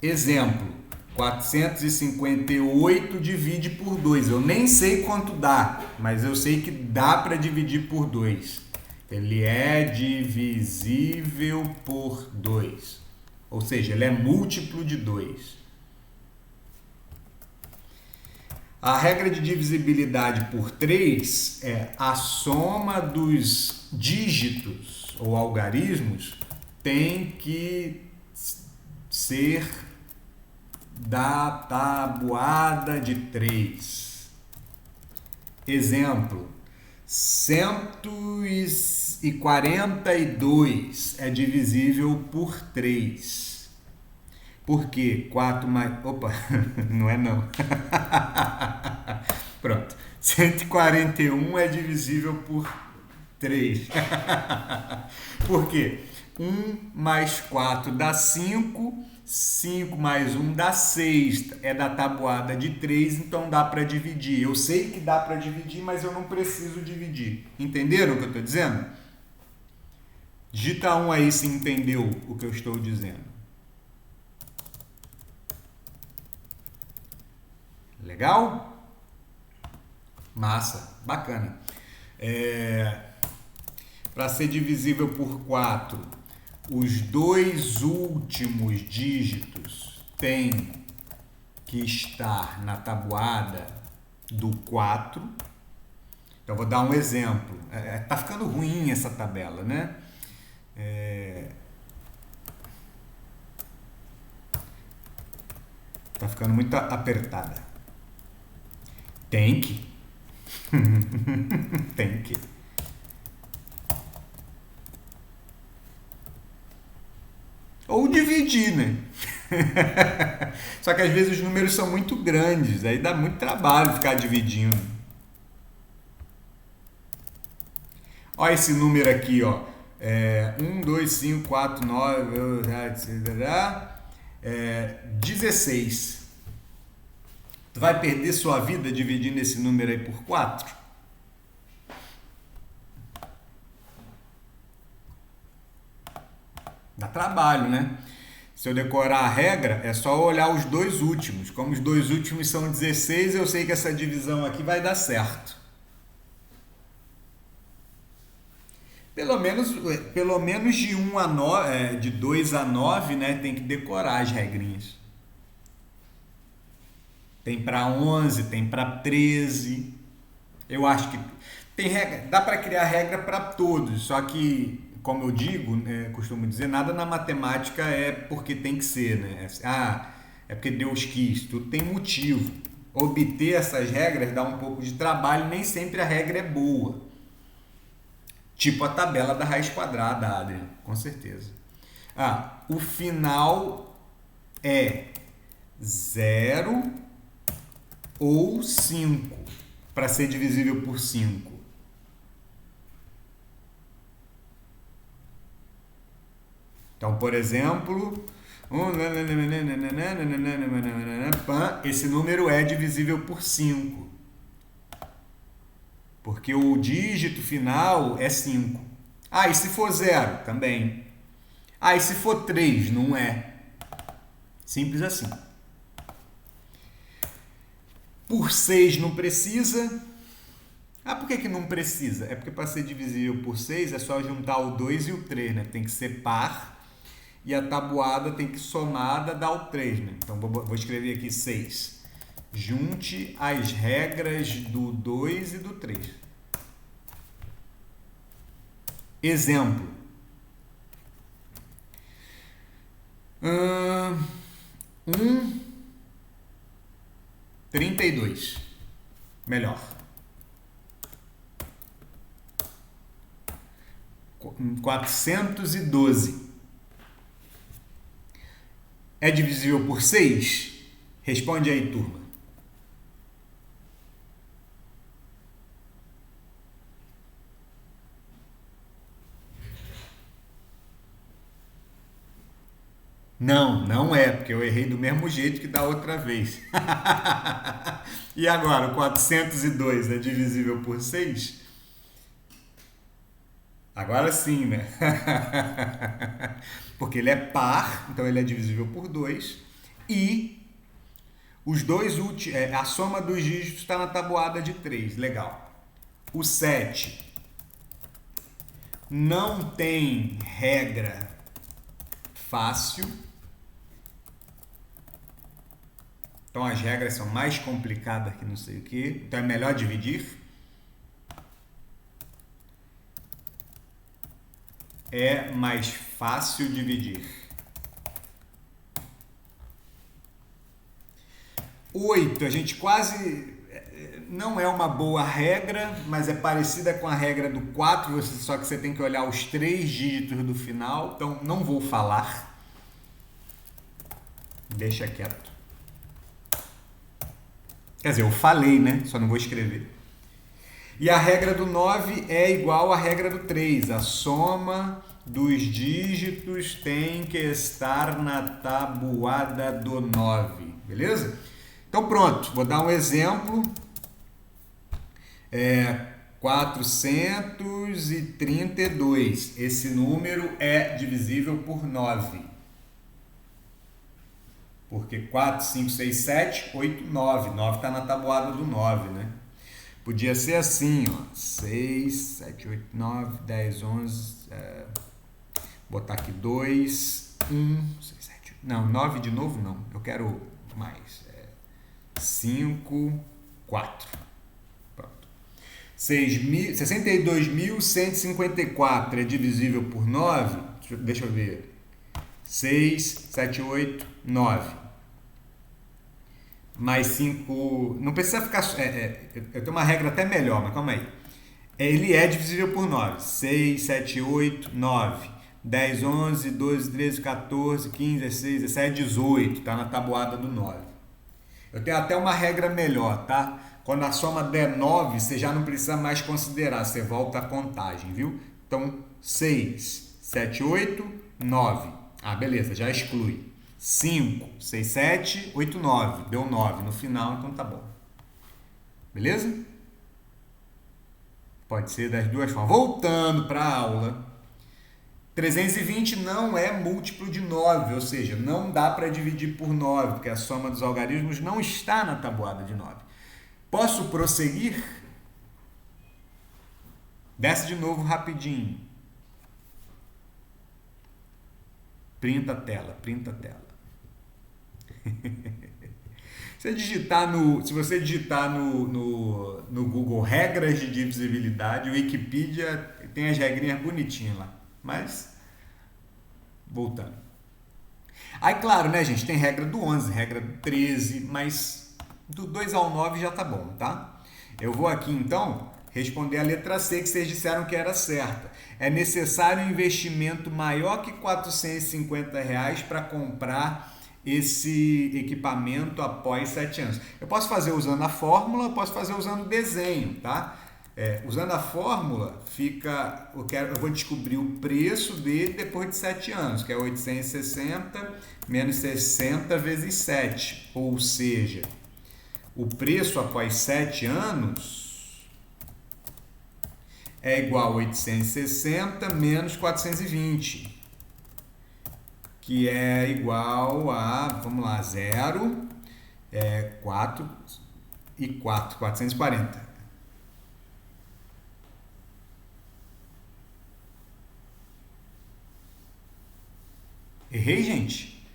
Exemplo, 458 divide por 2. Eu nem sei quanto dá, mas eu sei que dá para dividir por 2. Ele é divisível por 2. Ou seja, ele é múltiplo de 2. A regra de divisibilidade por 3 é a soma dos dígitos ou algarismos tem que ser da tabuada de 3. Exemplo, 142 é divisível por 3. Por quê? 4 mais... Opa, não é não. Pronto. 141 é divisível por 3. Por quê? 1 mais 4 dá 5. 5 mais 1 dá 6. É da tabuada de 3, então dá para dividir. Eu sei que dá para dividir, mas eu não preciso dividir. Entenderam o que eu estou dizendo? Digita 1 aí se entendeu o que eu estou dizendo. Legal? Massa, bacana. Para ser divisível por 4, os dois últimos dígitos têm que estar na tabuada do 4. Então, vou dar um exemplo. Tá ficando ruim essa tabela, né? Tá ficando muito apertada. Tem que. Tem que. Ou dividir, né? Só que às vezes os números são muito grandes, aí dá muito trabalho ficar dividindo. Olha esse número aqui, ó. 1, 2, 5, 4, 9, 16. Tu vai perder sua vida dividindo esse número aí por 4? Dá trabalho, né? Se eu decorar a regra, é só olhar os dois últimos. Como os dois últimos são 16, eu sei que essa divisão aqui vai dar certo. Pelo menos de 1 a 9, de 2 a 9, né, tem que decorar as regrinhas. Tem para 11, tem para 13. Eu acho que tem regra, dá para criar regra para todos, só que, como eu digo, costumo dizer, nada na matemática é porque tem que ser, né? É porque Deus quis, tudo tem motivo. Obter essas regras dá um pouco de trabalho, nem sempre a regra é boa. Tipo a tabela da raiz quadrada, Adrian, com certeza. O final é 0 ou 5 para ser divisível por 5. Então, por exemplo, esse número é divisível por 5. Porque o dígito final é 5. E se for 0? Também. E se for 3? Não é. Simples assim. Por 6 não precisa. Por que não precisa? É porque para ser divisível por 6 é só juntar o 2 e o 3, né? Tem que ser par. E a tabuada tem que somada dar o 3, né? Então vou escrever aqui 6. Junte as regras do 2 e do 3. Exemplo. 32. Melhor. 412. É divisível por 6? Responde aí, turma. Não é, porque eu errei do mesmo jeito que da outra vez. E agora, o 402 é divisível por 6? Agora sim, né? Porque ele é par, então ele é divisível por 2. E os dois últimos, a soma dos dígitos está na tabuada de 3. Legal. O 7 não tem regra fácil. Então as regras são mais complicadas que não sei o que. Então é melhor dividir. É mais fácil dividir. 8, a gente quase... não é uma boa regra, mas é parecida com a regra do 4, só que você tem que olhar os 3 dígitos do final, então não vou falar. Deixa quieto. Quer dizer, eu falei, né? Só não vou escrever. E a regra do 9 é igual à regra do 3. A soma dos dígitos tem que estar na tabuada do 9. Beleza? Então pronto, vou dar um exemplo. 432. Esse número é divisível por 9. Porque 4, 5, 6, 7, 8, 9. 9 está na tabuada do 9, né? Podia ser assim, ó. 6, 7, 8, 9, 10, 11. Botar aqui 2, 1, 6, 7, 8. Não, 9 de novo não. Eu quero mais. 5, 4. Pronto. 62.154 é divisível por 9. Deixa eu ver. 6, 7, 8, 9. Mais 5. Não precisa ficar. Eu tenho uma regra até melhor, mas calma aí. Ele é divisível por 9. 6, 7, 8, 9. 10, 11, 12, 13, 14, 15, 16, 17, 18. Está na tabuada do 9. Eu tenho até uma regra melhor, tá? Quando a soma der 9, você já não precisa mais considerar. Você volta a contagem, viu? Então, 6, 7, 8, 9. Ah, beleza, já exclui. 5, 6, 7, 8, 9. Deu 9 no final, então tá bom. Beleza? Pode ser das duas formas. Voltando para a aula. 320 não é múltiplo de 9, ou seja, não dá para dividir por 9, porque a soma dos algarismos não está na tabuada de 9. Posso prosseguir? Desce de novo rapidinho. Printa a tela, printa a tela. Se você digitar no Google regras de divisibilidade, o Wikipedia tem as regrinhas bonitinhas lá. Mas, voltando. Aí, claro, né, gente, tem regra do 11, regra do 13, mas do 2 ao 9 já tá bom, tá? Eu vou aqui, então, responder a letra C, que vocês disseram que era certa. É necessário um investimento maior que R$ 450 para comprar esse equipamento após 7 anos. Eu posso fazer usando a fórmula, posso fazer usando o desenho, tá? Usando a fórmula, eu vou descobrir o preço dele depois de 7 anos, que é 860 menos 60 vezes 7. Ou seja, o preço após 7 anos é igual a 860 menos 420, que é igual a, vamos lá, 0, 4 e 4, 440. Errei, gente?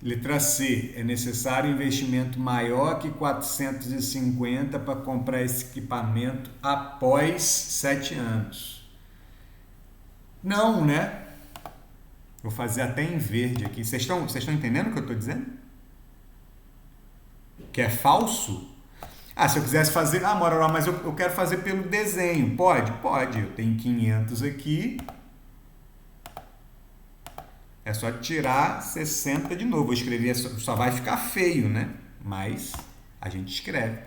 Letra C. É necessário investimento maior que 450 para comprar esse equipamento após 7 anos. Não, né? Vou fazer até em verde aqui. Vocês estão entendendo o que eu estou dizendo? Que é falso? Ah, se eu quisesse fazer... Ah, Mororó, mas eu quero fazer pelo desenho. Pode? Pode. Eu tenho 500 aqui. É só tirar 60 de novo. Vou escrever, só vai ficar feio, né? Mas a gente escreve.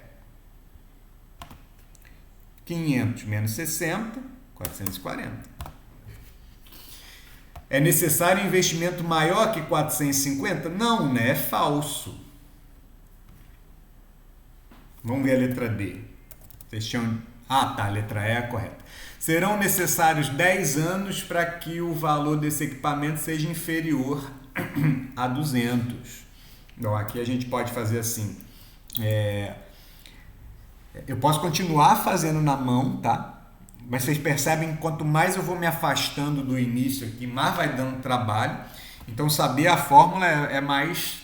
500 menos 60, 440. É necessário investimento maior que 450? Não, né? É falso. Vamos ver a letra D. Vocês tinham... Ah, tá, a letra E é a correta. Serão necessários 10 anos para que o valor desse equipamento seja inferior a 200. Então, aqui a gente pode fazer assim. Eu posso continuar fazendo na mão, tá? Mas vocês percebem que quanto mais eu vou me afastando do início aqui, mais vai dando trabalho. Então, saber a fórmula é mais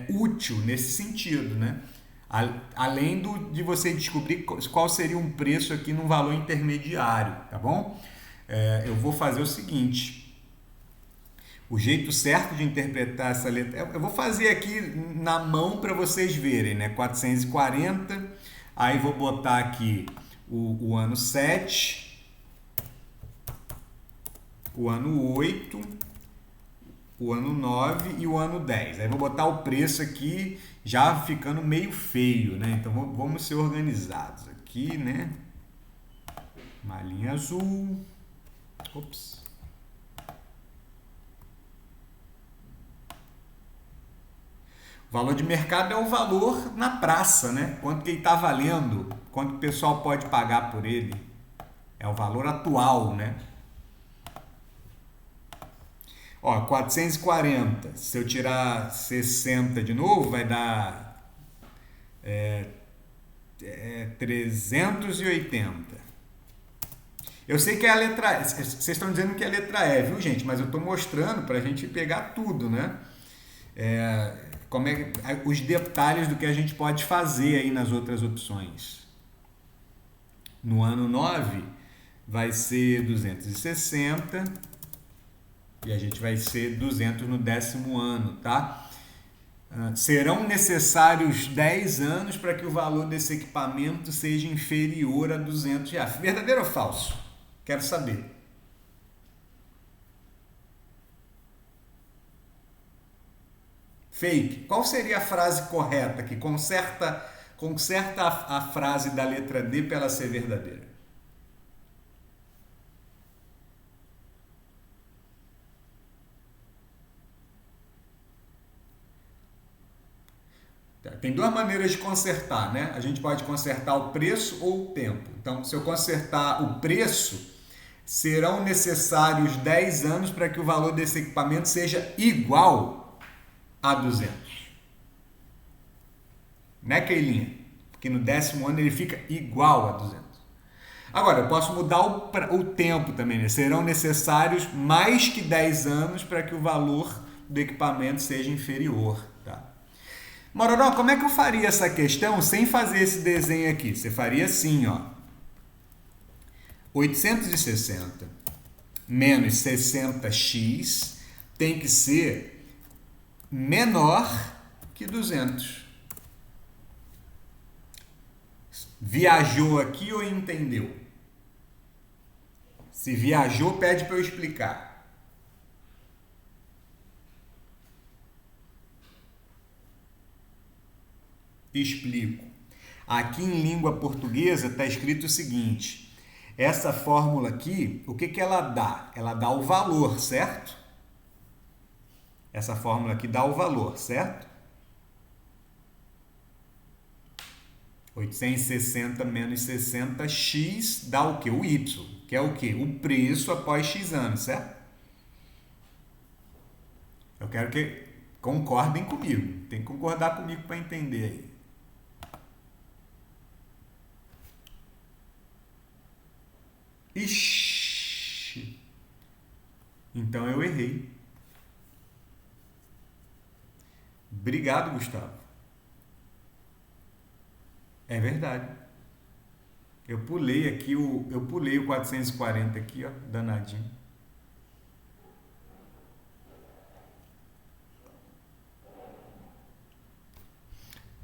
útil nesse sentido, né? Além de você descobrir qual seria um preço aqui num valor intermediário, tá bom? Eu vou fazer o seguinte. O jeito certo de interpretar essa letra... Eu vou fazer aqui na mão para vocês verem, né? 440, aí vou botar aqui o ano 7, o ano 8, o ano 9 e o ano 10. Aí vou botar o preço aqui já ficando meio feio, né? Então vamos ser organizados aqui, né? Uma linha azul. Ops. O valor de mercado é o valor na praça, né? Quanto que ele está valendo, quanto o pessoal pode pagar por ele. É o valor atual, né? Ó, 440, se eu tirar 60 de novo, vai dar 380. Eu sei que é a letra E, vocês estão dizendo que é a letra E, viu, gente? Mas eu estou mostrando para a gente pegar tudo, né? Como é os detalhes do que a gente pode fazer aí nas outras opções. No ano 9 vai ser 260 e a gente vai ser 200 no 10º ano, tá? Serão necessários 10 anos para que o valor desse equipamento seja inferior a R$200. Verdadeiro ou falso? Quero saber. Fake. Qual seria a frase correta que conserta a frase da letra D para ela ser verdadeira? Tem duas maneiras de consertar, né? A gente pode consertar o preço ou o tempo. Então, se eu consertar o preço, serão necessários 10 anos para que o valor desse equipamento seja igual a 200. Né, Keilinha? Porque no 10º ano ele fica igual a 200. Agora, eu posso mudar o tempo também, né? Serão necessários mais que 10 anos para que o valor do equipamento seja inferior, tá? Mororó, como é que eu faria essa questão sem fazer esse desenho aqui? Você faria assim, ó. 860 menos 60x tem que ser menor que 200. Viajou aqui ou entendeu? Se viajou, pede para eu explicar. Explico. Aqui em língua portuguesa está escrito o seguinte: essa fórmula aqui, o que ela dá? Ela dá o valor, certo? Essa fórmula aqui dá o valor, certo? 860 menos 60x dá o quê? O y, que é o quê? O preço após x anos, certo? Eu quero que concordem comigo. Tem que concordar comigo para entender aí. Ixi! Então eu errei. Obrigado, Gustavo. É verdade. Eu pulei o 440 aqui, ó, danadinho.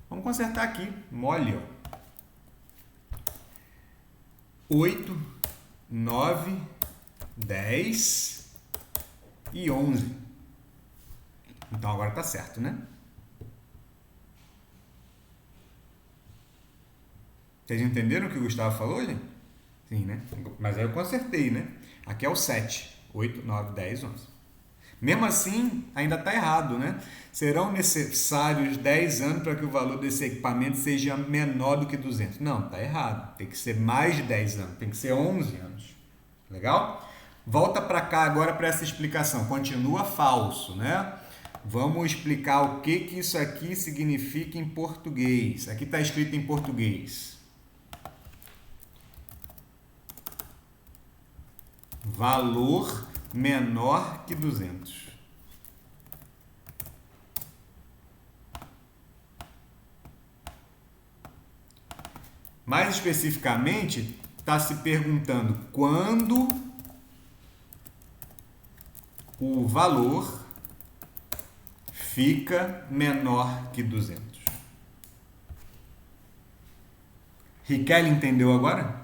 Vamos consertar aqui, mole, ó. 8, 9, 10 e 11. Então agora tá certo, né? Vocês entenderam o que o Gustavo falou, gente? Sim, né? Mas aí eu consertei, né? Aqui é o 7. 8, 9, 10, 11. Mesmo assim, ainda está errado, né? Serão necessários 10 anos para que o valor desse equipamento seja menor do que 200. Não, está errado. Tem que ser mais de 10 anos. Tem que ser 11 anos. Legal? Volta para cá agora para essa explicação. Continua falso, né? Vamos explicar o que isso aqui significa em português. Aqui está escrito em português. Valor menor que 200. Mais especificamente, está se perguntando quando o valor fica menor que 200. Riquelme entendeu agora?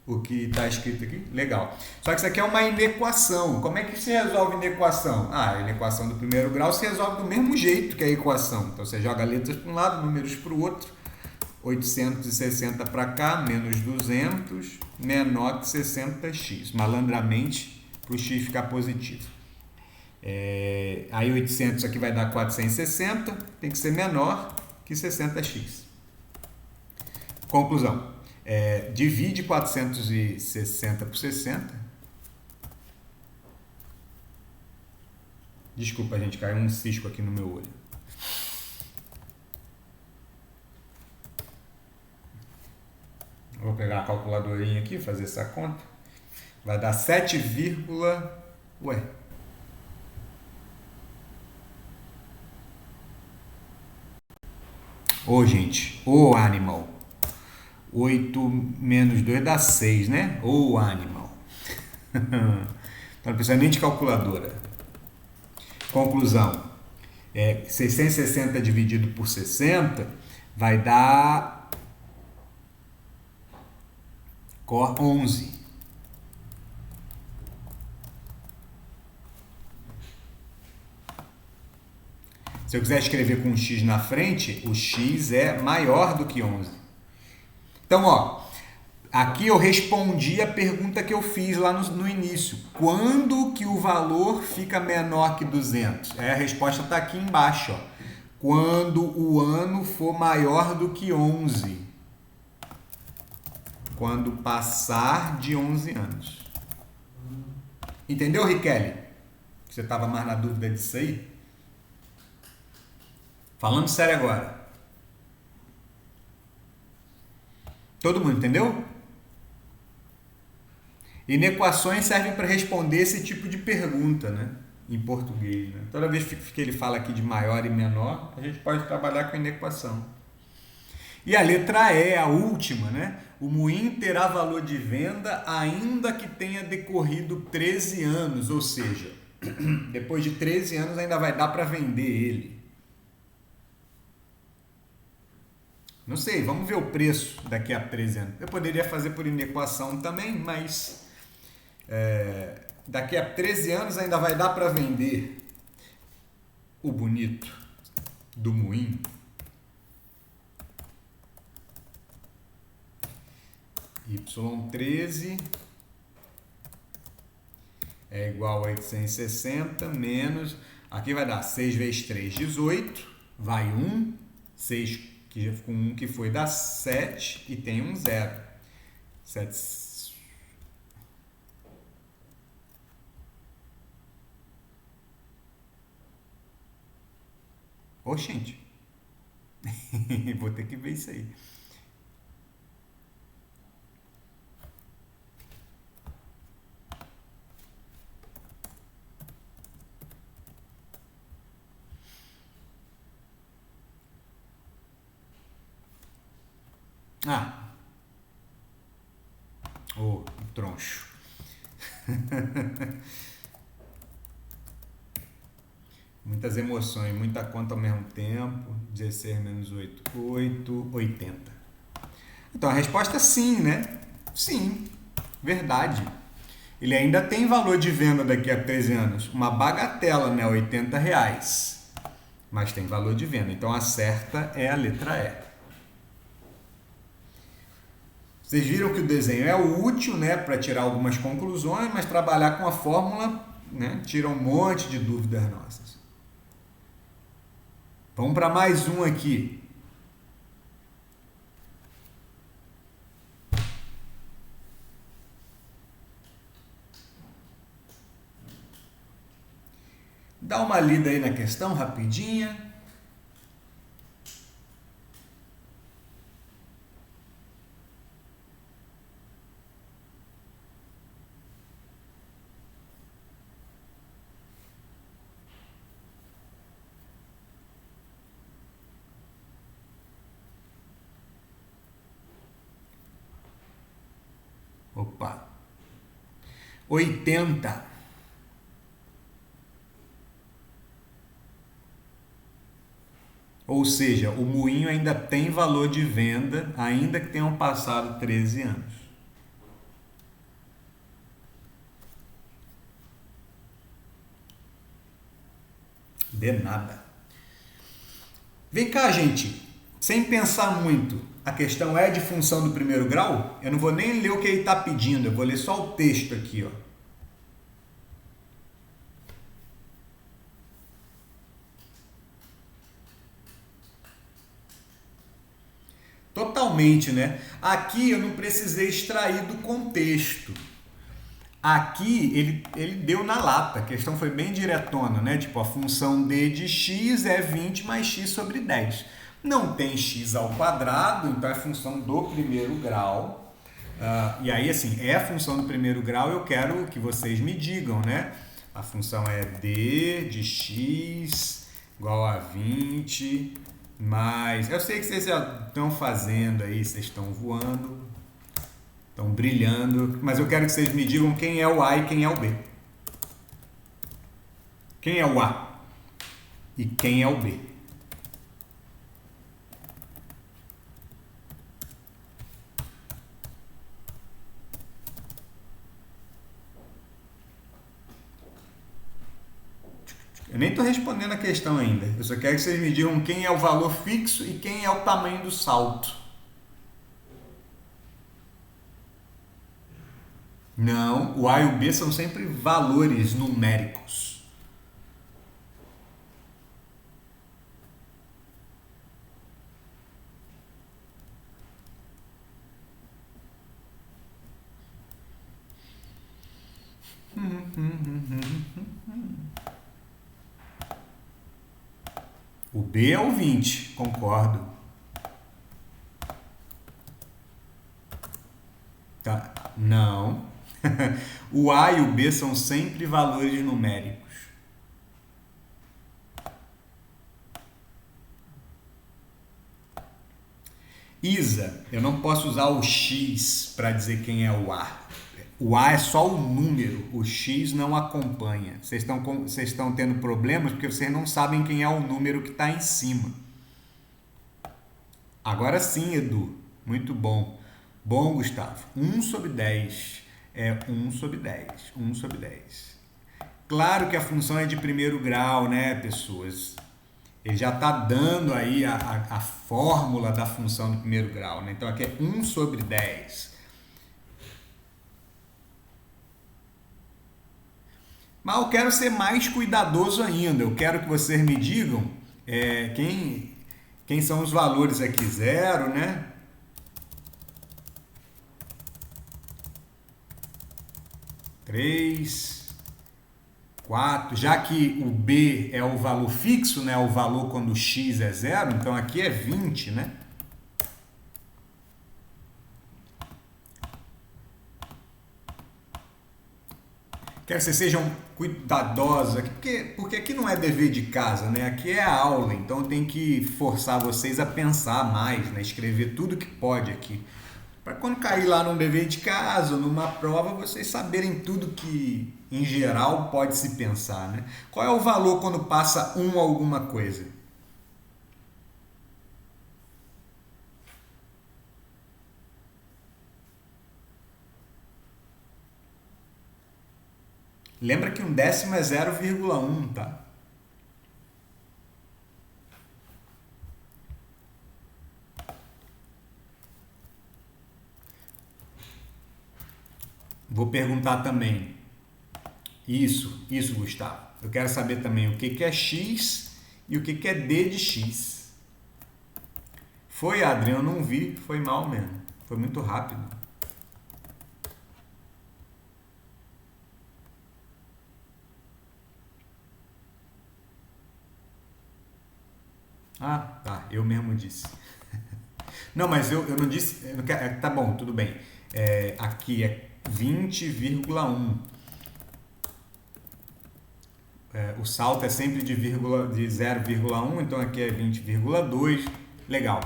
O que está escrito aqui? Legal. Só que isso aqui é uma inequação. Como é que se resolve inequação? Ah, a inequação do primeiro grau se resolve do mesmo jeito que a equação. Então você joga letras para um lado, números para o outro. 860 para cá, menos 200, menor que 60x. Malandramente, para o x ficar positivo. Aí 800 aqui vai dar 460, tem que ser menor que 60x. Conclusão. Divide 460 por 60. Desculpa, gente, caiu um cisco aqui no meu olho. Vou pegar a calculadorinha aqui, fazer essa conta. Vai dar 7, ué. Gente, animal. 8 menos 2 dá 6, né? Animal. Então não precisa nem de calculadora. Conclusão. 660 dividido por 60 vai dar 11. Se eu quiser escrever com um x na frente, o x é maior do que 11. Então, aqui eu respondi a pergunta que eu fiz lá no início. Quando que o valor fica menor que 200? A resposta está aqui embaixo. Quando o ano for maior do que 11. Quando passar de 11 anos. Entendeu, Riquelme? Você estava mais na dúvida disso aí? Falando sério agora. Todo mundo entendeu? Inequações servem para responder esse tipo de pergunta, né? Em português. Né? Toda vez que ele fala aqui de maior e menor, a gente pode trabalhar com inequação. E a letra E, a última, né? O moinho terá valor de venda ainda que tenha decorrido 13 anos, ou seja, depois de 13 anos ainda vai dar para vender ele. Não sei, vamos ver o preço daqui a 13 anos. Eu poderia fazer por inequação também, mas daqui a 13 anos ainda vai dar para vender o bonito do moinho. Y13 é igual a 860 menos... Aqui vai dar 6 vezes 3, 18. Vai 1. 6 com 1 que foi dá 7 e tem um 0. 7. Gente. Vou ter que ver isso aí. Troncho. Muitas emoções, muita conta ao mesmo tempo. 16 menos 8, 80. Então a resposta é sim, né? Sim, verdade. Ele ainda tem valor de venda daqui a 13 anos. Uma bagatela, né? R$80. Mas tem valor de venda. Então a certa é a letra E. Vocês viram que o desenho é útil, né, para tirar algumas conclusões, mas trabalhar com a fórmula, né, tira um monte de dúvidas nossas. Vamos para mais um aqui. Dá uma lida aí na questão rapidinha. 80. Ou seja, o moinho ainda tem valor de venda, ainda que tenham passado 13 anos. De nada. Vem cá, gente. Sem pensar muito, a questão é de função do primeiro grau? Eu não vou nem ler o que ele está pedindo, eu vou ler só o texto aqui, ó. Totalmente, né? Aqui eu não precisei extrair do contexto. Aqui ele deu na lata, a questão foi bem diretona, né? Tipo, a função d de x é 20 mais x sobre 10. Não tem x ao quadrado, então é função do primeiro grau. E aí, assim, é a função do primeiro grau, eu quero que vocês me digam, né? A função é d de x igual a 20 mais... Eu sei que vocês já estão fazendo aí, vocês estão voando. Estão brilhando, mas eu quero que vocês me digam quem é o A e quem é o B. Quem é o A e quem é o B? Eu nem estou respondendo a questão ainda. Eu só quero que vocês me digam quem é o valor fixo e quem é o tamanho do salto. Não, o A e o B são sempre valores numéricos. O B é o 20, concordo. Tá? Não. O A e o B são sempre valores numéricos. Isa, eu não posso usar o X para dizer quem é o A. O A é só o número, o X não acompanha. Vocês estão tendo problemas porque vocês não sabem quem é o número que está em cima. Agora sim, Edu. Muito bom. Bom, Gustavo. 1 sobre 10 é 1 sobre 10. 1 sobre 10. Claro que a função é de primeiro grau, né, pessoas? Ele já está dando aí a fórmula da função do primeiro grau, né? Então aqui é 1 sobre 10. Mas eu quero ser mais cuidadoso ainda. Eu quero que vocês me digam quem são os valores aqui. 0, né? 3, 4. Já que o B é o valor fixo, né? O valor quando x é 0, então aqui é 20, né? Quero que vocês sejam cuidadosos aqui, porque aqui não é dever de casa, né? Aqui é a aula, então tem que forçar vocês a pensar mais, né? Escrever tudo que pode aqui. Para quando cair lá num dever de casa ou numa prova, vocês saberem tudo que, em geral, pode se pensar, né? Qual é o valor quando passa 1 alguma coisa? Lembra que um décimo é 0,1, tá? Vou perguntar também. Isso, Gustavo. Eu quero saber também o que é x e o que é d de x. Foi, Adriano, eu não vi. Foi mal mesmo. Foi muito rápido. Ah, tá. Eu mesmo disse. Não, mas eu não disse... Eu não quero, tá bom, tudo bem. Aqui é 20,1. O salto é sempre de 0,1, então aqui é 20,2. Legal.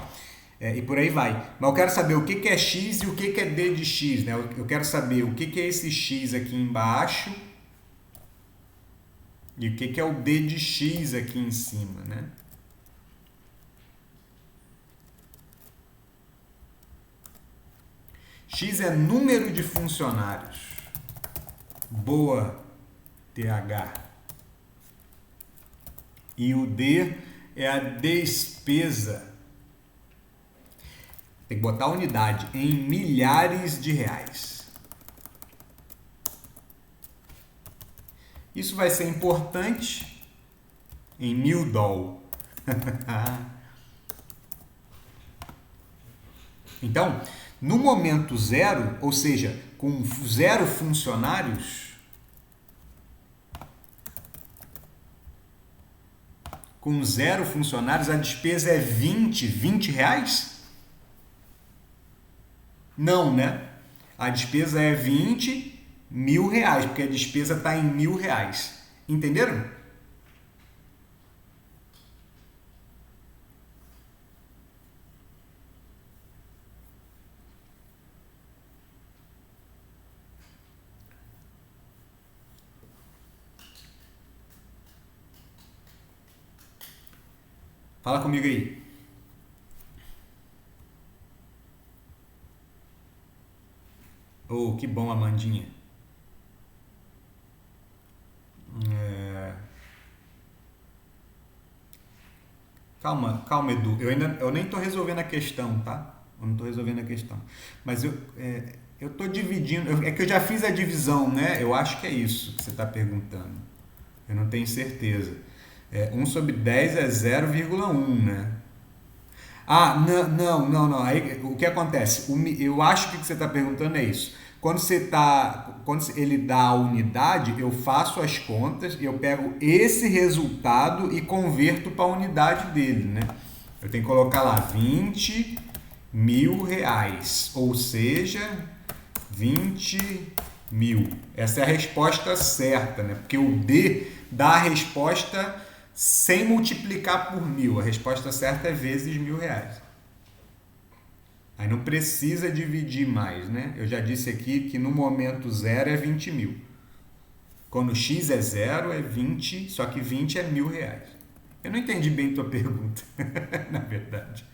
e por aí vai. Mas eu quero saber o que que é x e o que que é d de x, né? Eu quero saber o que que é esse x aqui embaixo e o que que é o d de x aqui em cima, né? X é número de funcionários. Boa, TH. E o D é a despesa. Tem que botar a unidade em milhares de reais. Isso vai ser importante em $1000. Então, no momento zero, ou seja, com 0 funcionários, a despesa é 20 reais? Não, né? A despesa é 20.000 reais, porque a despesa está em R$1.000. Entenderam? Fala comigo aí. Oh, que bom, Amandinha. Calma, Edu. Eu nem estou resolvendo a questão, tá? Eu não estou resolvendo a questão. Mas eu estou dividindo. É que eu já fiz a divisão, né? Eu acho que é isso que você está perguntando. Eu não tenho certeza. 1/10 é 0,1, né? Ah, não. Aí, o que acontece? Eu acho que o que você está perguntando é isso. Quando ele dá a unidade, eu faço as contas, eu pego esse resultado e converto para a unidade dele, né? Eu tenho que colocar lá 20.000 reais, ou seja, 20.000. Essa é a resposta certa, né? Porque o D dá a resposta sem multiplicar por 1.000. A resposta certa é vezes R$1.000. Aí não precisa dividir mais, né? Eu já disse aqui que no momento zero é 20.000. Quando x é zero é 20, só que 20 é R$1.000. Eu não entendi bem tua pergunta, na verdade.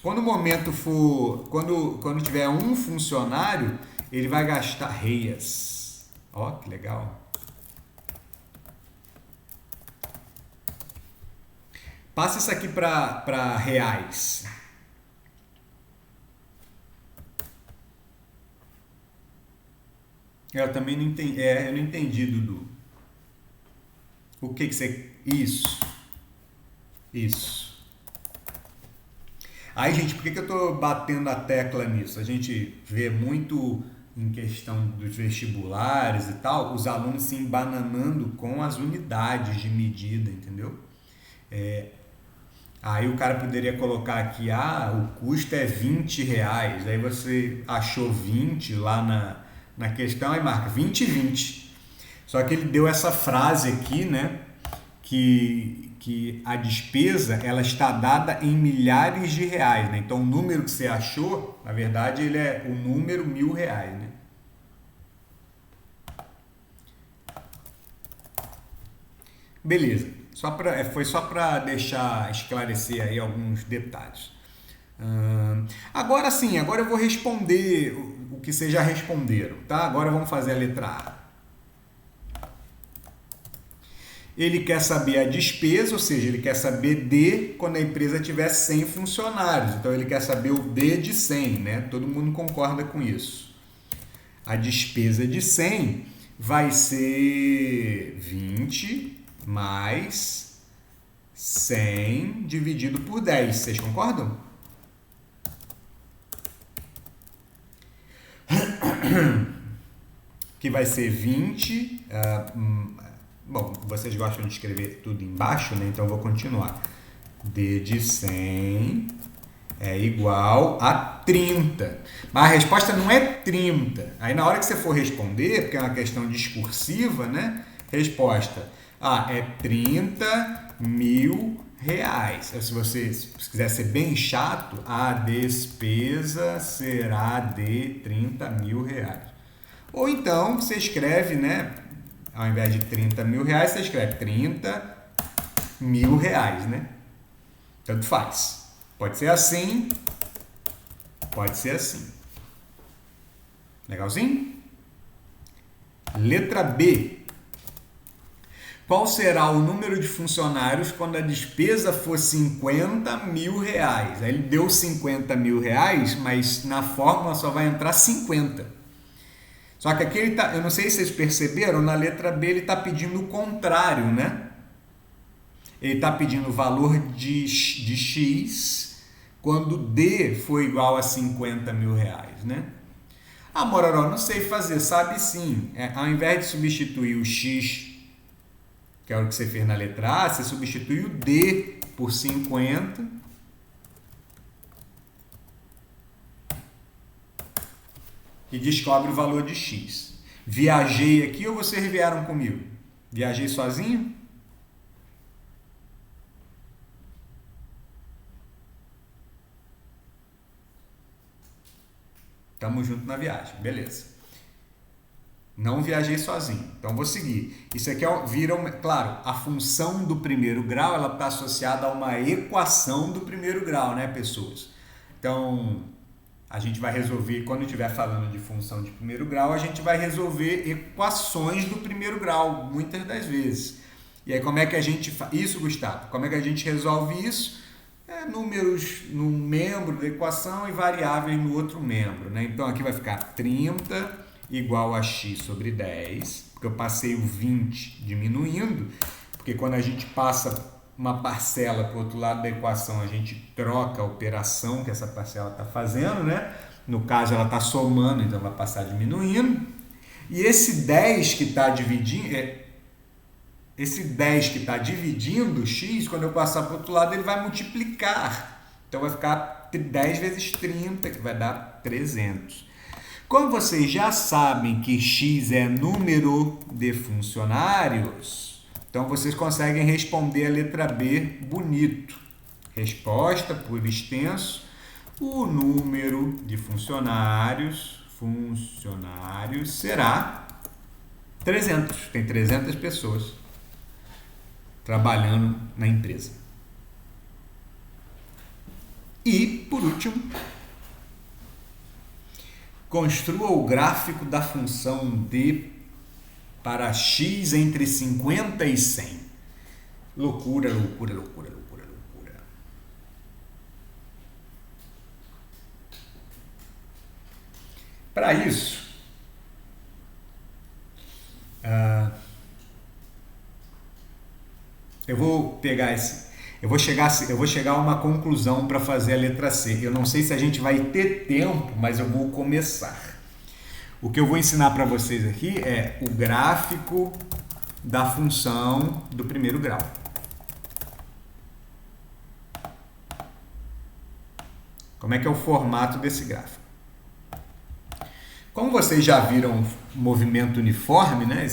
Quando o momento for, quando tiver um funcionário, ele vai gastar reias. Ó, que legal. Passa isso aqui para reais. Eu também não entendi. Eu não entendi, Dudu. O que você... Isso. Aí, gente, por que eu tô batendo a tecla nisso? A gente vê muito em questão dos vestibulares e tal, os alunos se embananando com as unidades de medida, entendeu? Aí o cara poderia colocar aqui, o custo é R$20. Aí você achou 20 lá na questão, aí marca 20 e 20. Só que ele deu essa frase aqui, né? Que a despesa ela está dada em milhares de reais, né? Então o número que você achou, na verdade, ele é o número R$1.000, né? Beleza. Foi só para esclarecer aí alguns detalhes. Agora sim, agora eu vou responder o que vocês já responderam, tá? Agora vamos fazer a letra A. Ele quer saber a despesa, ou seja, ele quer saber D quando a empresa tiver 100 funcionários. Então, ele quer saber o D de 100, né? Todo mundo concorda com isso. A despesa de 100 vai ser 20 mais 100 dividido por 10. Vocês concordam? Que vai ser 20... Bom, vocês gostam de escrever tudo embaixo, né? Então eu vou continuar. D de 100 é igual a 30. Mas a resposta não é 30. Aí na hora que você for responder, porque é uma questão discursiva, né? Resposta é 30.000 Se você quiser ser bem chato, a despesa será de 30 mil reais. Ou então você escreve, né? Ao invés de 30 mil reais, você escreve 30 mil reais, né? Tanto faz. Pode ser assim, pode ser assim. Legalzinho? Letra B. Qual será o número de funcionários quando a despesa for 50 mil reais? Aí ele deu 50 mil reais, mas na fórmula só vai entrar 50. Só que aqui ele tá, eu não sei se vocês perceberam, na letra B ele está pedindo o contrário, né? Ele está pedindo o valor de X quando D for igual a 50 mil reais, né? Ah, Mororó, não sei fazer, sabe sim. Ao invés de substituir o X, que é o que você fez na letra A, você substitui o D por 50 e descobre o valor de X. Viajei aqui ou vocês vieram comigo? Viajei sozinho? Tamo junto na viagem, beleza. Não viajei sozinho, então vou seguir. Isso aqui claro, a função do primeiro grau, ela está associada a uma equação do primeiro grau, né, pessoas? Então, a gente vai resolver, quando estiver falando de função de primeiro grau, a gente vai resolver equações do primeiro grau, muitas das vezes. E aí, como é que a gente faz isso, Gustavo? Como é que a gente resolve isso? Números num membro da equação e variáveis no outro membro, né? Então, aqui vai ficar 30 igual a x sobre 10, porque eu passei o 20 diminuindo, porque quando a gente passa uma parcela para o outro lado da equação, a gente troca a operação que essa parcela está fazendo, né? No caso, ela está somando, então vai passar diminuindo. E esse 10 que está dividindo, x, quando eu passar para o outro lado, ele vai multiplicar. Então vai ficar 10 vezes 30, que vai dar 300. Como vocês já sabem que x é número de funcionários, então vocês conseguem responder a letra B bonito. Resposta por extenso, o número de funcionários será 300. Tem 300 pessoas trabalhando na empresa. E, por último, construa o gráfico da função d para x entre 50 e 100. Loucura, loucura, loucura, loucura, loucura. Para isso, eu vou pegar eu vou chegar a uma conclusão para fazer a letra C. Eu não sei se a gente vai ter tempo, mas eu vou começar. O que eu vou ensinar para vocês aqui é o gráfico da função do primeiro grau. Como é que é o formato desse gráfico? Como vocês já viram movimento uniforme, né?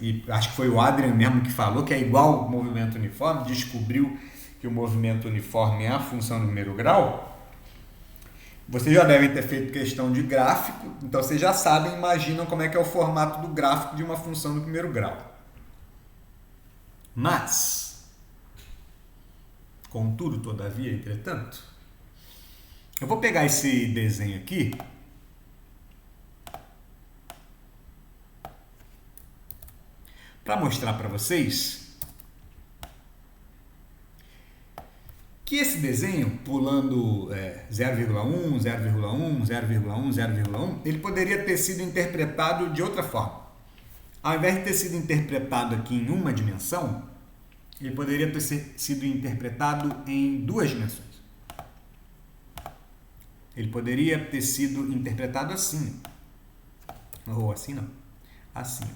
E acho que foi o Adrian mesmo que falou que é igual ao movimento uniforme, descobriu que o movimento uniforme é a função do primeiro grau. Vocês já devem ter feito questão de gráfico, então vocês já sabem, imaginam como é que é o formato do gráfico de uma função do primeiro grau. Mas, contudo, todavia, entretanto, eu vou pegar esse desenho aqui para mostrar para vocês que esse desenho, pulando 0,1, 0,1, 0,1, 0,1, ele poderia ter sido interpretado de outra forma. Ao invés de ter sido interpretado aqui em uma dimensão, ele poderia ter sido interpretado em duas dimensões. Ele poderia ter sido interpretado assim. Ou assim não. Assim.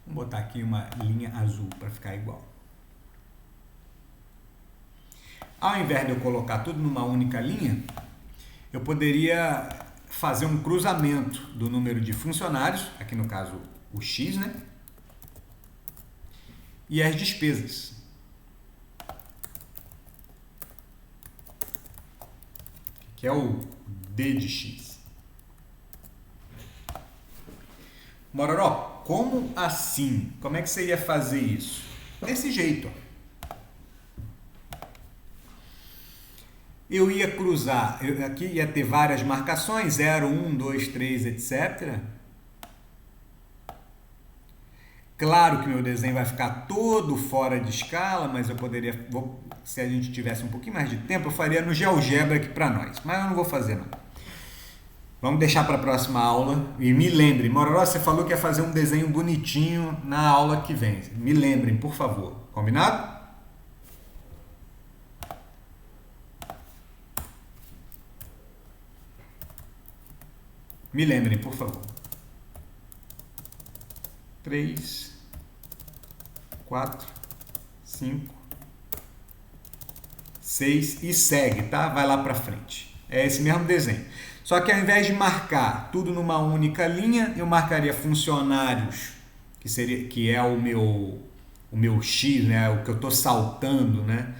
Vamos botar aqui uma linha azul para ficar igual. Ao invés de eu colocar tudo numa única linha, eu poderia fazer um cruzamento do número de funcionários, aqui no caso o X, né? E as despesas. que é o d de x. Mororó, como assim? Como é que você ia fazer isso? Desse jeito, ó. Eu ia cruzar, aqui ia ter várias marcações, 0, 1, 2, 3, etc. Claro que meu desenho vai ficar todo fora de escala, mas eu poderia, se a gente tivesse um pouquinho mais de tempo, eu faria no GeoGebra aqui para nós, mas eu não vou fazer não. Vamos deixar para a próxima aula. E me lembrem, Mororó, você falou que ia fazer um desenho bonitinho na aula que vem. Me lembrem, por favor. Combinado? Me lembrem, por favor. 3, 4, 5, 6 e segue, tá? Vai lá para frente. É esse mesmo desenho. Só que ao invés de marcar tudo numa única linha, eu marcaria funcionários, que é o meu X, né? O que eu estou saltando, né?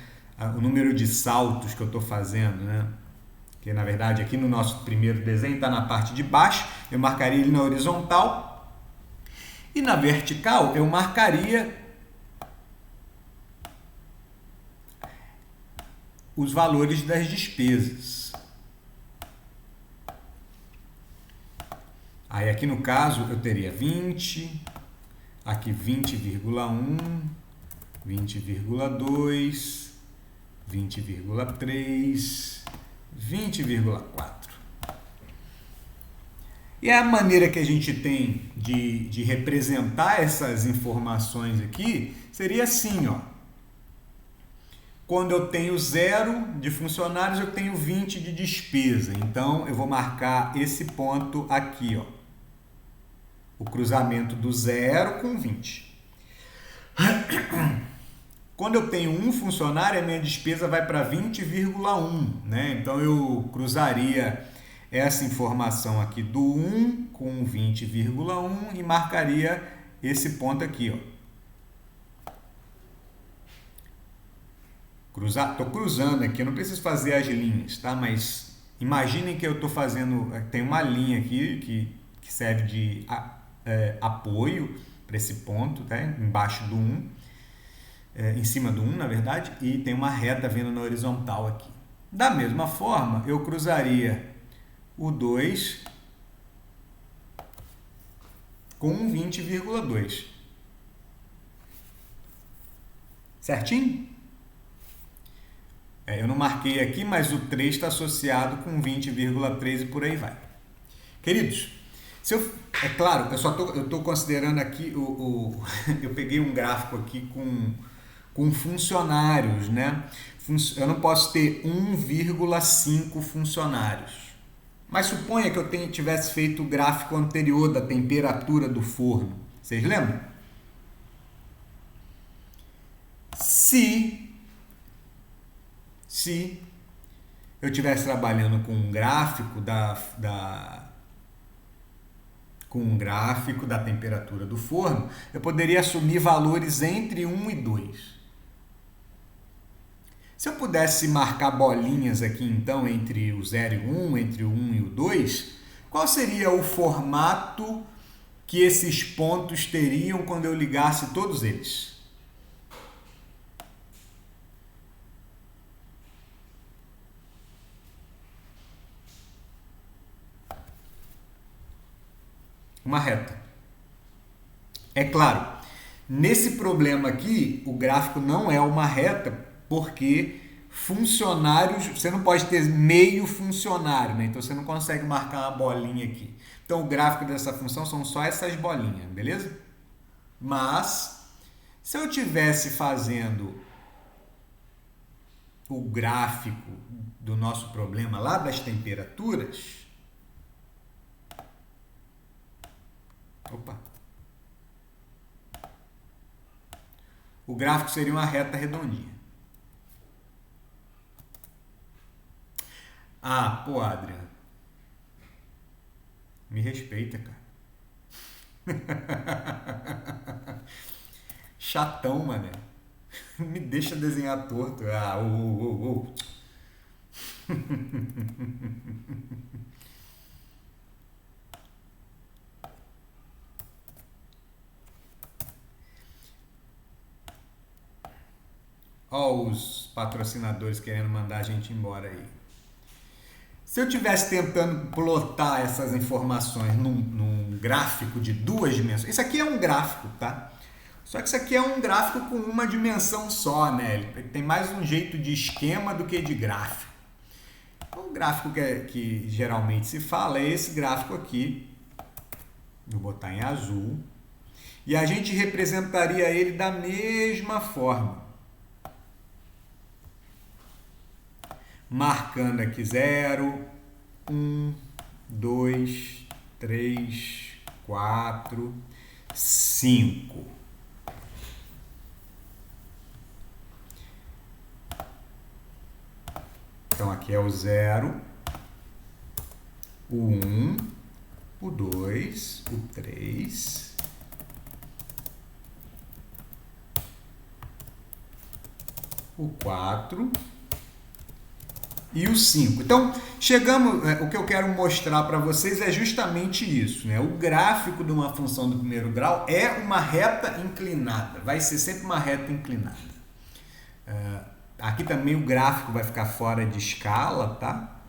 O número de saltos que eu estou fazendo, né? Que na verdade aqui no nosso primeiro desenho está na parte de baixo, eu marcaria ele na horizontal e na vertical eu marcaria os valores das despesas. Aí aqui no caso eu teria 20, aqui 20,1, 20,2, 20,3, 20,4. E a maneira que a gente tem de representar essas informações aqui seria assim, ó. Quando eu tenho 0 de funcionários, eu tenho 20 de despesa. Então, eu vou marcar esse ponto aqui, ó. O cruzamento do 0 com 20. Quando eu tenho um funcionário, a minha despesa vai para 20,1, né? Então, eu cruzaria essa informação aqui do 1 com 20,1 e marcaria esse ponto aqui, ó. Estou cruzando aqui, eu não preciso fazer as linhas, tá? Mas imaginem que eu estou fazendo, tem uma linha aqui que serve de apoio para esse ponto, tá? Embaixo do 1, em cima do 1, na verdade, e tem uma reta vindo na horizontal aqui. Da mesma forma, eu cruzaria o 2 com 20,2. Certinho? Eu não marquei aqui, mas o 3 está associado com 20,3 e por aí vai. Queridos, é claro, eu estou considerando aqui, eu peguei um gráfico aqui com funcionários, né? Eu não posso ter 1,5 funcionários. Mas suponha que eu tivesse feito o gráfico anterior da temperatura do forno. Vocês lembram? Se eu estivesse trabalhando com um gráfico da temperatura do forno, eu poderia assumir valores entre 1 e 2. Se eu pudesse marcar bolinhas aqui, então, entre o 0 e o 1, entre o 1 e o 2, qual seria o formato que esses pontos teriam quando eu ligasse todos eles? Uma reta. É claro, nesse problema aqui, o gráfico não é uma reta, porque funcionários, você não pode ter meio funcionário, né? Então você não consegue marcar uma bolinha aqui. Então o gráfico dessa função são só essas bolinhas, beleza? Mas, se eu estivesse fazendo o gráfico do nosso problema lá das temperaturas, o gráfico seria uma reta redondinha. Ah, pô, Adriano. Me respeita, cara. Chatão, mané. Me deixa desenhar torto. Ah, Ó, os patrocinadores querendo mandar a gente embora aí. Se eu tivesse tentando plotar essas informações num gráfico de 2 dimensões, isso aqui é um gráfico, tá? Só que isso aqui é um gráfico com uma dimensão só, né? Ele tem mais um jeito de esquema do que de gráfico. O gráfico que geralmente se fala é esse gráfico aqui. Vou botar em azul. E a gente representaria ele da mesma forma. Marcando aqui 0, 1, 2, 3, 4, 5. Então aqui é o 0, o 1, o 2, o 3, o 4 e o 5. Então, chegamos, o que eu quero mostrar para vocês é justamente isso, né? O gráfico de uma função do primeiro grau é uma reta inclinada, vai ser sempre uma reta inclinada. Aqui também o gráfico vai ficar fora de escala, tá?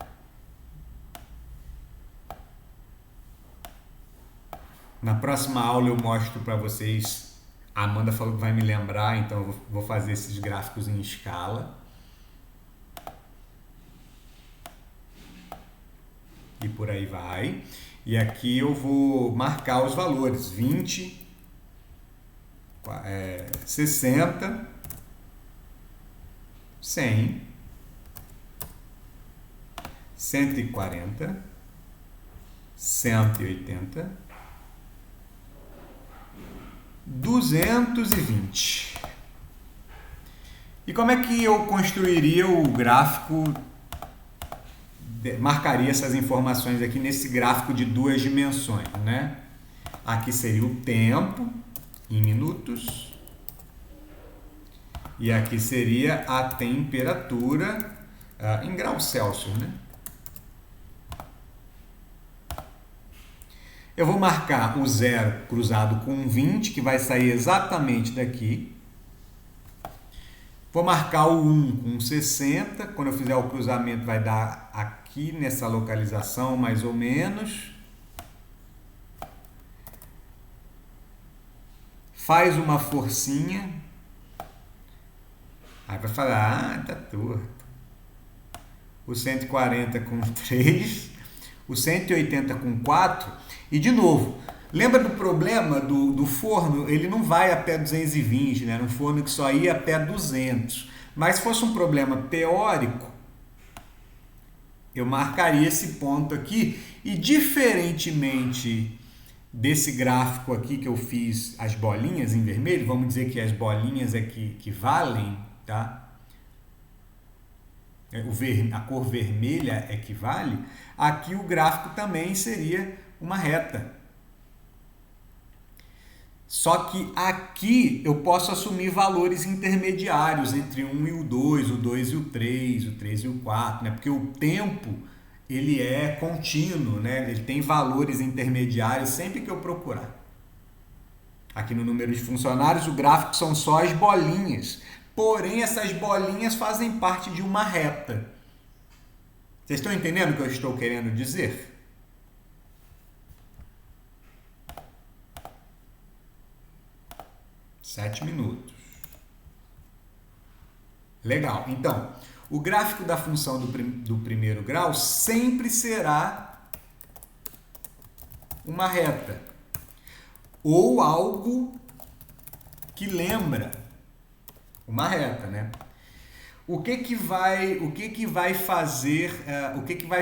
Na próxima aula eu mostro para vocês, a Amanda falou que vai me lembrar, então eu vou fazer esses gráficos em escala. E por aí vai. E aqui eu vou marcar os valores: 20, 60, 100, 140, 180, 220. E como é que eu construiria o gráfico? Marcaria essas informações aqui nesse gráfico de 2 dimensões, né? Aqui seria o tempo em minutos e aqui seria a temperatura em graus Celsius, né? Eu vou marcar o 0 cruzado com 20, que vai sair exatamente daqui. Vou marcar o 1 com 60, quando eu fizer o cruzamento vai dar aqui nessa localização mais ou menos. Faz uma forcinha. Aí vai falar, tá torto. O 140 com 3, o 180 com 4 e de novo. Lembra do problema do forno? Ele não vai até 220, né? Era um forno que só ia até 200. Mas se fosse um problema teórico, eu marcaria esse ponto aqui e, diferentemente desse gráfico aqui que eu fiz as bolinhas em vermelho, vamos dizer que as bolinhas aqui que valem, tá? A cor vermelha equivale. Aqui o gráfico também seria uma reta. Só que aqui eu posso assumir valores intermediários entre 1 e o 2 e o 3 e o 4, né? Porque o tempo ele é contínuo, né? Ele tem valores intermediários sempre que eu procurar. Aqui no número de funcionários o gráfico são só as bolinhas, porém essas bolinhas fazem parte de uma reta. Vocês estão entendendo o que eu estou querendo dizer? Sete minutos. Legal. Então, o gráfico da função do primeiro grau sempre será uma reta ou algo que lembra uma reta, né? O que vai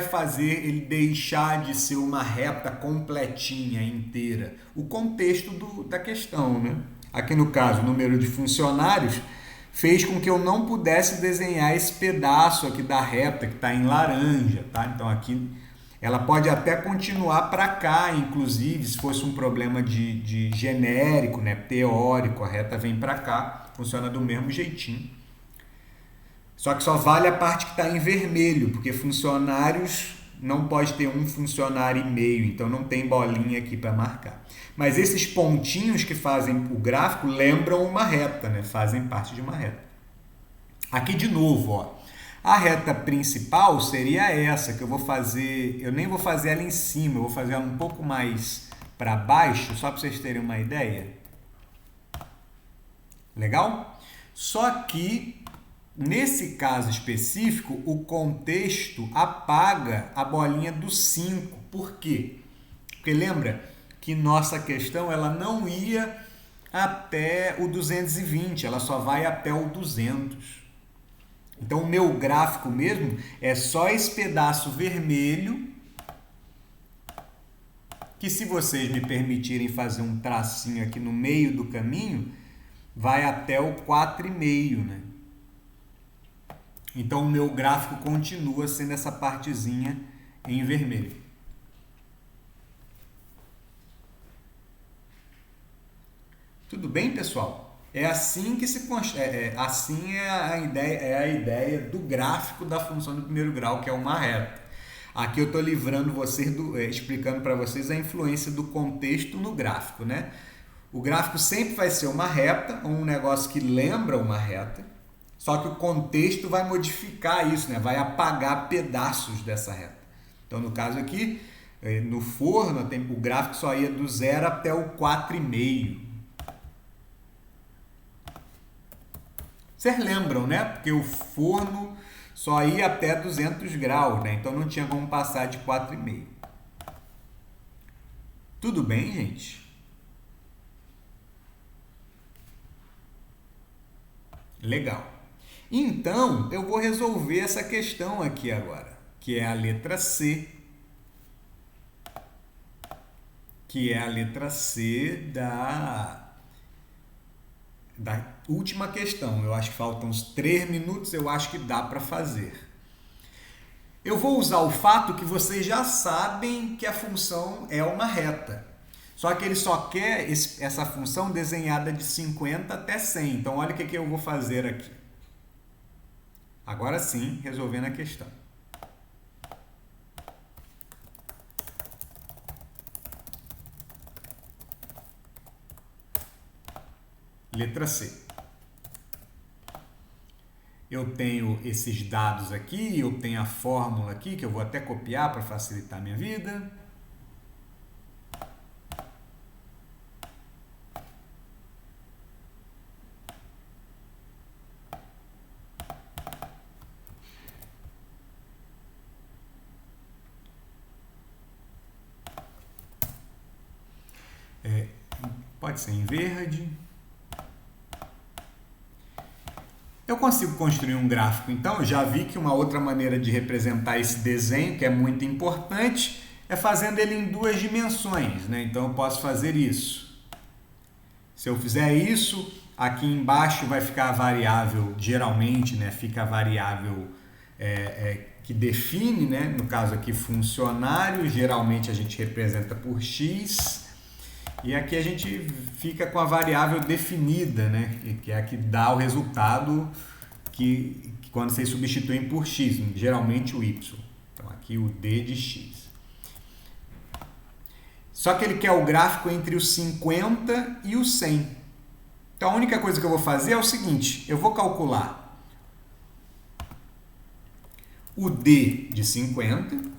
fazer ele deixar de ser uma reta completinha, inteira? O contexto da questão, né? Aqui no caso, o número de funcionários fez com que eu não pudesse desenhar esse pedaço aqui da reta que está em laranja, tá? Então aqui ela pode até continuar para cá, inclusive, se fosse um problema de genérico, né? Teórico, a reta vem para cá, funciona do mesmo jeitinho. Só que só vale a parte que está em vermelho, porque funcionários não pode ter um funcionário e meio, então não tem bolinha aqui para marcar. Mas esses pontinhos que fazem o gráfico lembram uma reta, né? Fazem parte de uma reta. Aqui de novo, ó. A reta principal seria essa, que eu vou fazer, eu nem vou fazer ela em cima, eu vou fazer ela um pouco mais para baixo, só para vocês terem uma ideia. Legal? Só que, nesse caso específico, o contexto apaga a bolinha do 5. Por quê? Porque lembra que nossa questão ela não ia até o 220, ela só vai até o 200. Então, o meu gráfico mesmo é só esse pedaço vermelho, que se vocês me permitirem fazer um tracinho aqui no meio do caminho, vai até o 4,5, né? Então, o meu gráfico continua sendo essa partezinha em vermelho. Tudo bem, pessoal? É assim que se assim é a ideia do gráfico da função do primeiro grau, que é uma reta. Aqui eu estou livrando vocês explicando para vocês a influência do contexto no gráfico, né? O gráfico sempre vai ser uma reta, um negócio que lembra uma reta, só que o contexto vai modificar isso, né? Vai apagar pedaços dessa reta. Então, no caso aqui, no forno, o gráfico só ia do 0 até o 4,5. Vocês lembram, né? Porque o forno só ia até 200 graus, né? Então não tinha como passar de 4,5. Tudo bem, gente? Legal. Então, eu vou resolver essa questão aqui agora, que é a letra C. Que é a letra C da última questão. Eu acho que faltam uns 3 minutos, eu acho que dá para fazer. Eu vou usar o fato que vocês já sabem que a função é uma reta. Só que ele só quer essa função desenhada de 50 até 100. Então, olha o que eu vou fazer aqui. Agora sim, resolvendo a questão. Letra C. Eu tenho esses dados aqui, eu tenho a fórmula aqui, que eu vou até copiar para facilitar a minha vida. Pode ser em verde. Eu consigo construir um gráfico, então eu já vi que uma outra maneira de representar esse desenho, que é muito importante, é fazendo ele em 2 dimensões, né? Então eu posso fazer isso. Se eu fizer isso, aqui embaixo vai ficar a variável, geralmente, né? Fica a variável que define, né? No caso aqui, funcionário, geralmente a gente representa por x. E aqui a gente fica com a variável definida, né? Que é a que dá o resultado que quando vocês substituem por x, geralmente o y. Então aqui o d de x. Só que ele quer o gráfico entre o 50 e o 100. Então a única coisa que eu vou fazer é o seguinte, eu vou calcular o d de 50,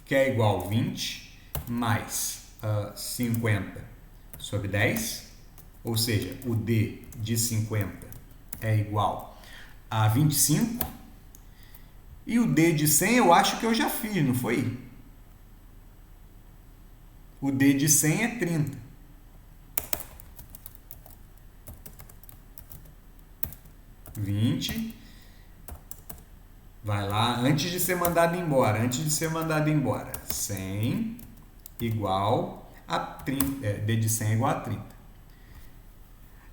que é igual a 20, mais 50 sobre 10, ou seja, o d de 50 é igual a 25, e o d de 100 eu acho que eu já fiz, não foi? O d de 100 é 30. Vai lá, antes de ser mandado embora, 100 igual a 30, d de 100 é igual a 30.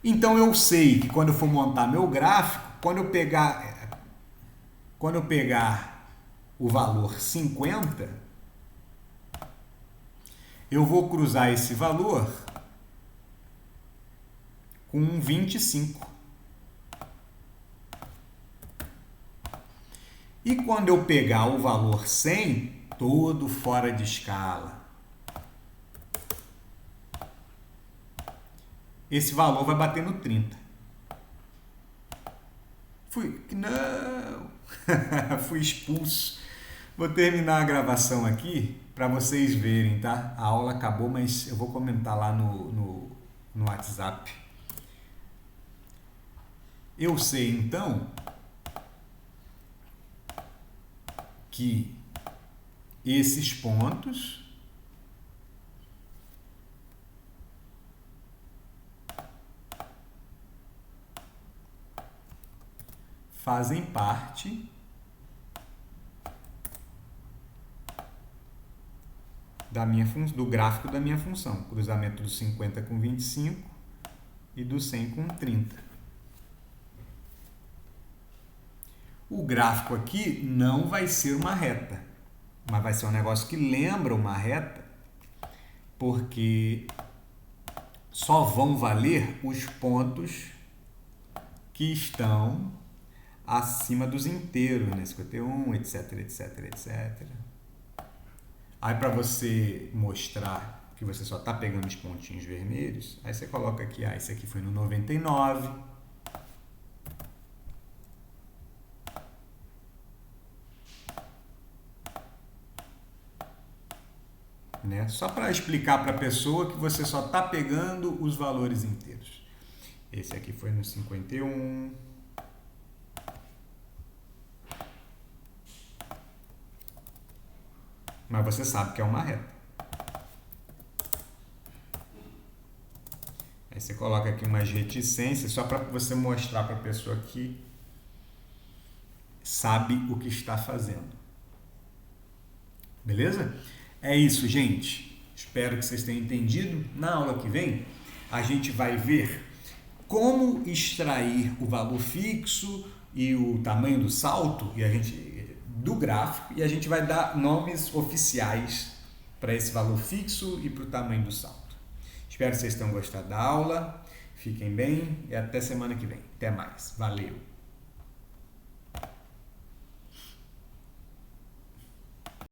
Então eu sei que quando eu for montar meu gráfico, quando eu pegar o valor 50, eu vou cruzar esse valor com um 25. E quando eu pegar o valor 100, todo fora de escala, esse valor vai bater no 30. Não! Fui expulso. Vou terminar a gravação aqui para vocês verem, tá? A aula acabou, mas eu vou comentar lá no WhatsApp. Eu sei, então, que esses pontos fazem parte do gráfico da minha função, cruzamento do 50 com 25 e do 100 com 30. O gráfico aqui não vai ser uma reta, mas vai ser um negócio que lembra uma reta, porque só vão valer os pontos que estão acima dos inteiros, né? 51, etc, etc, etc. Aí, para você mostrar que você só está pegando os pontinhos vermelhos, aí você coloca aqui, esse aqui foi no 99. Né? Só para explicar para a pessoa que você só está pegando os valores inteiros. Esse aqui foi no 51. Mas você sabe que é uma reta. Aí você coloca aqui umas reticências só para você mostrar para a pessoa que sabe o que está fazendo. Beleza? É isso, gente. Espero que vocês tenham entendido. Na aula que vem, a gente vai ver como extrair o valor fixo e o tamanho do salto do gráfico, e a gente vai dar nomes oficiais para esse valor fixo e para o tamanho do salto. Espero que vocês tenham gostado da aula. Fiquem bem e até semana que vem. Até mais. Valeu!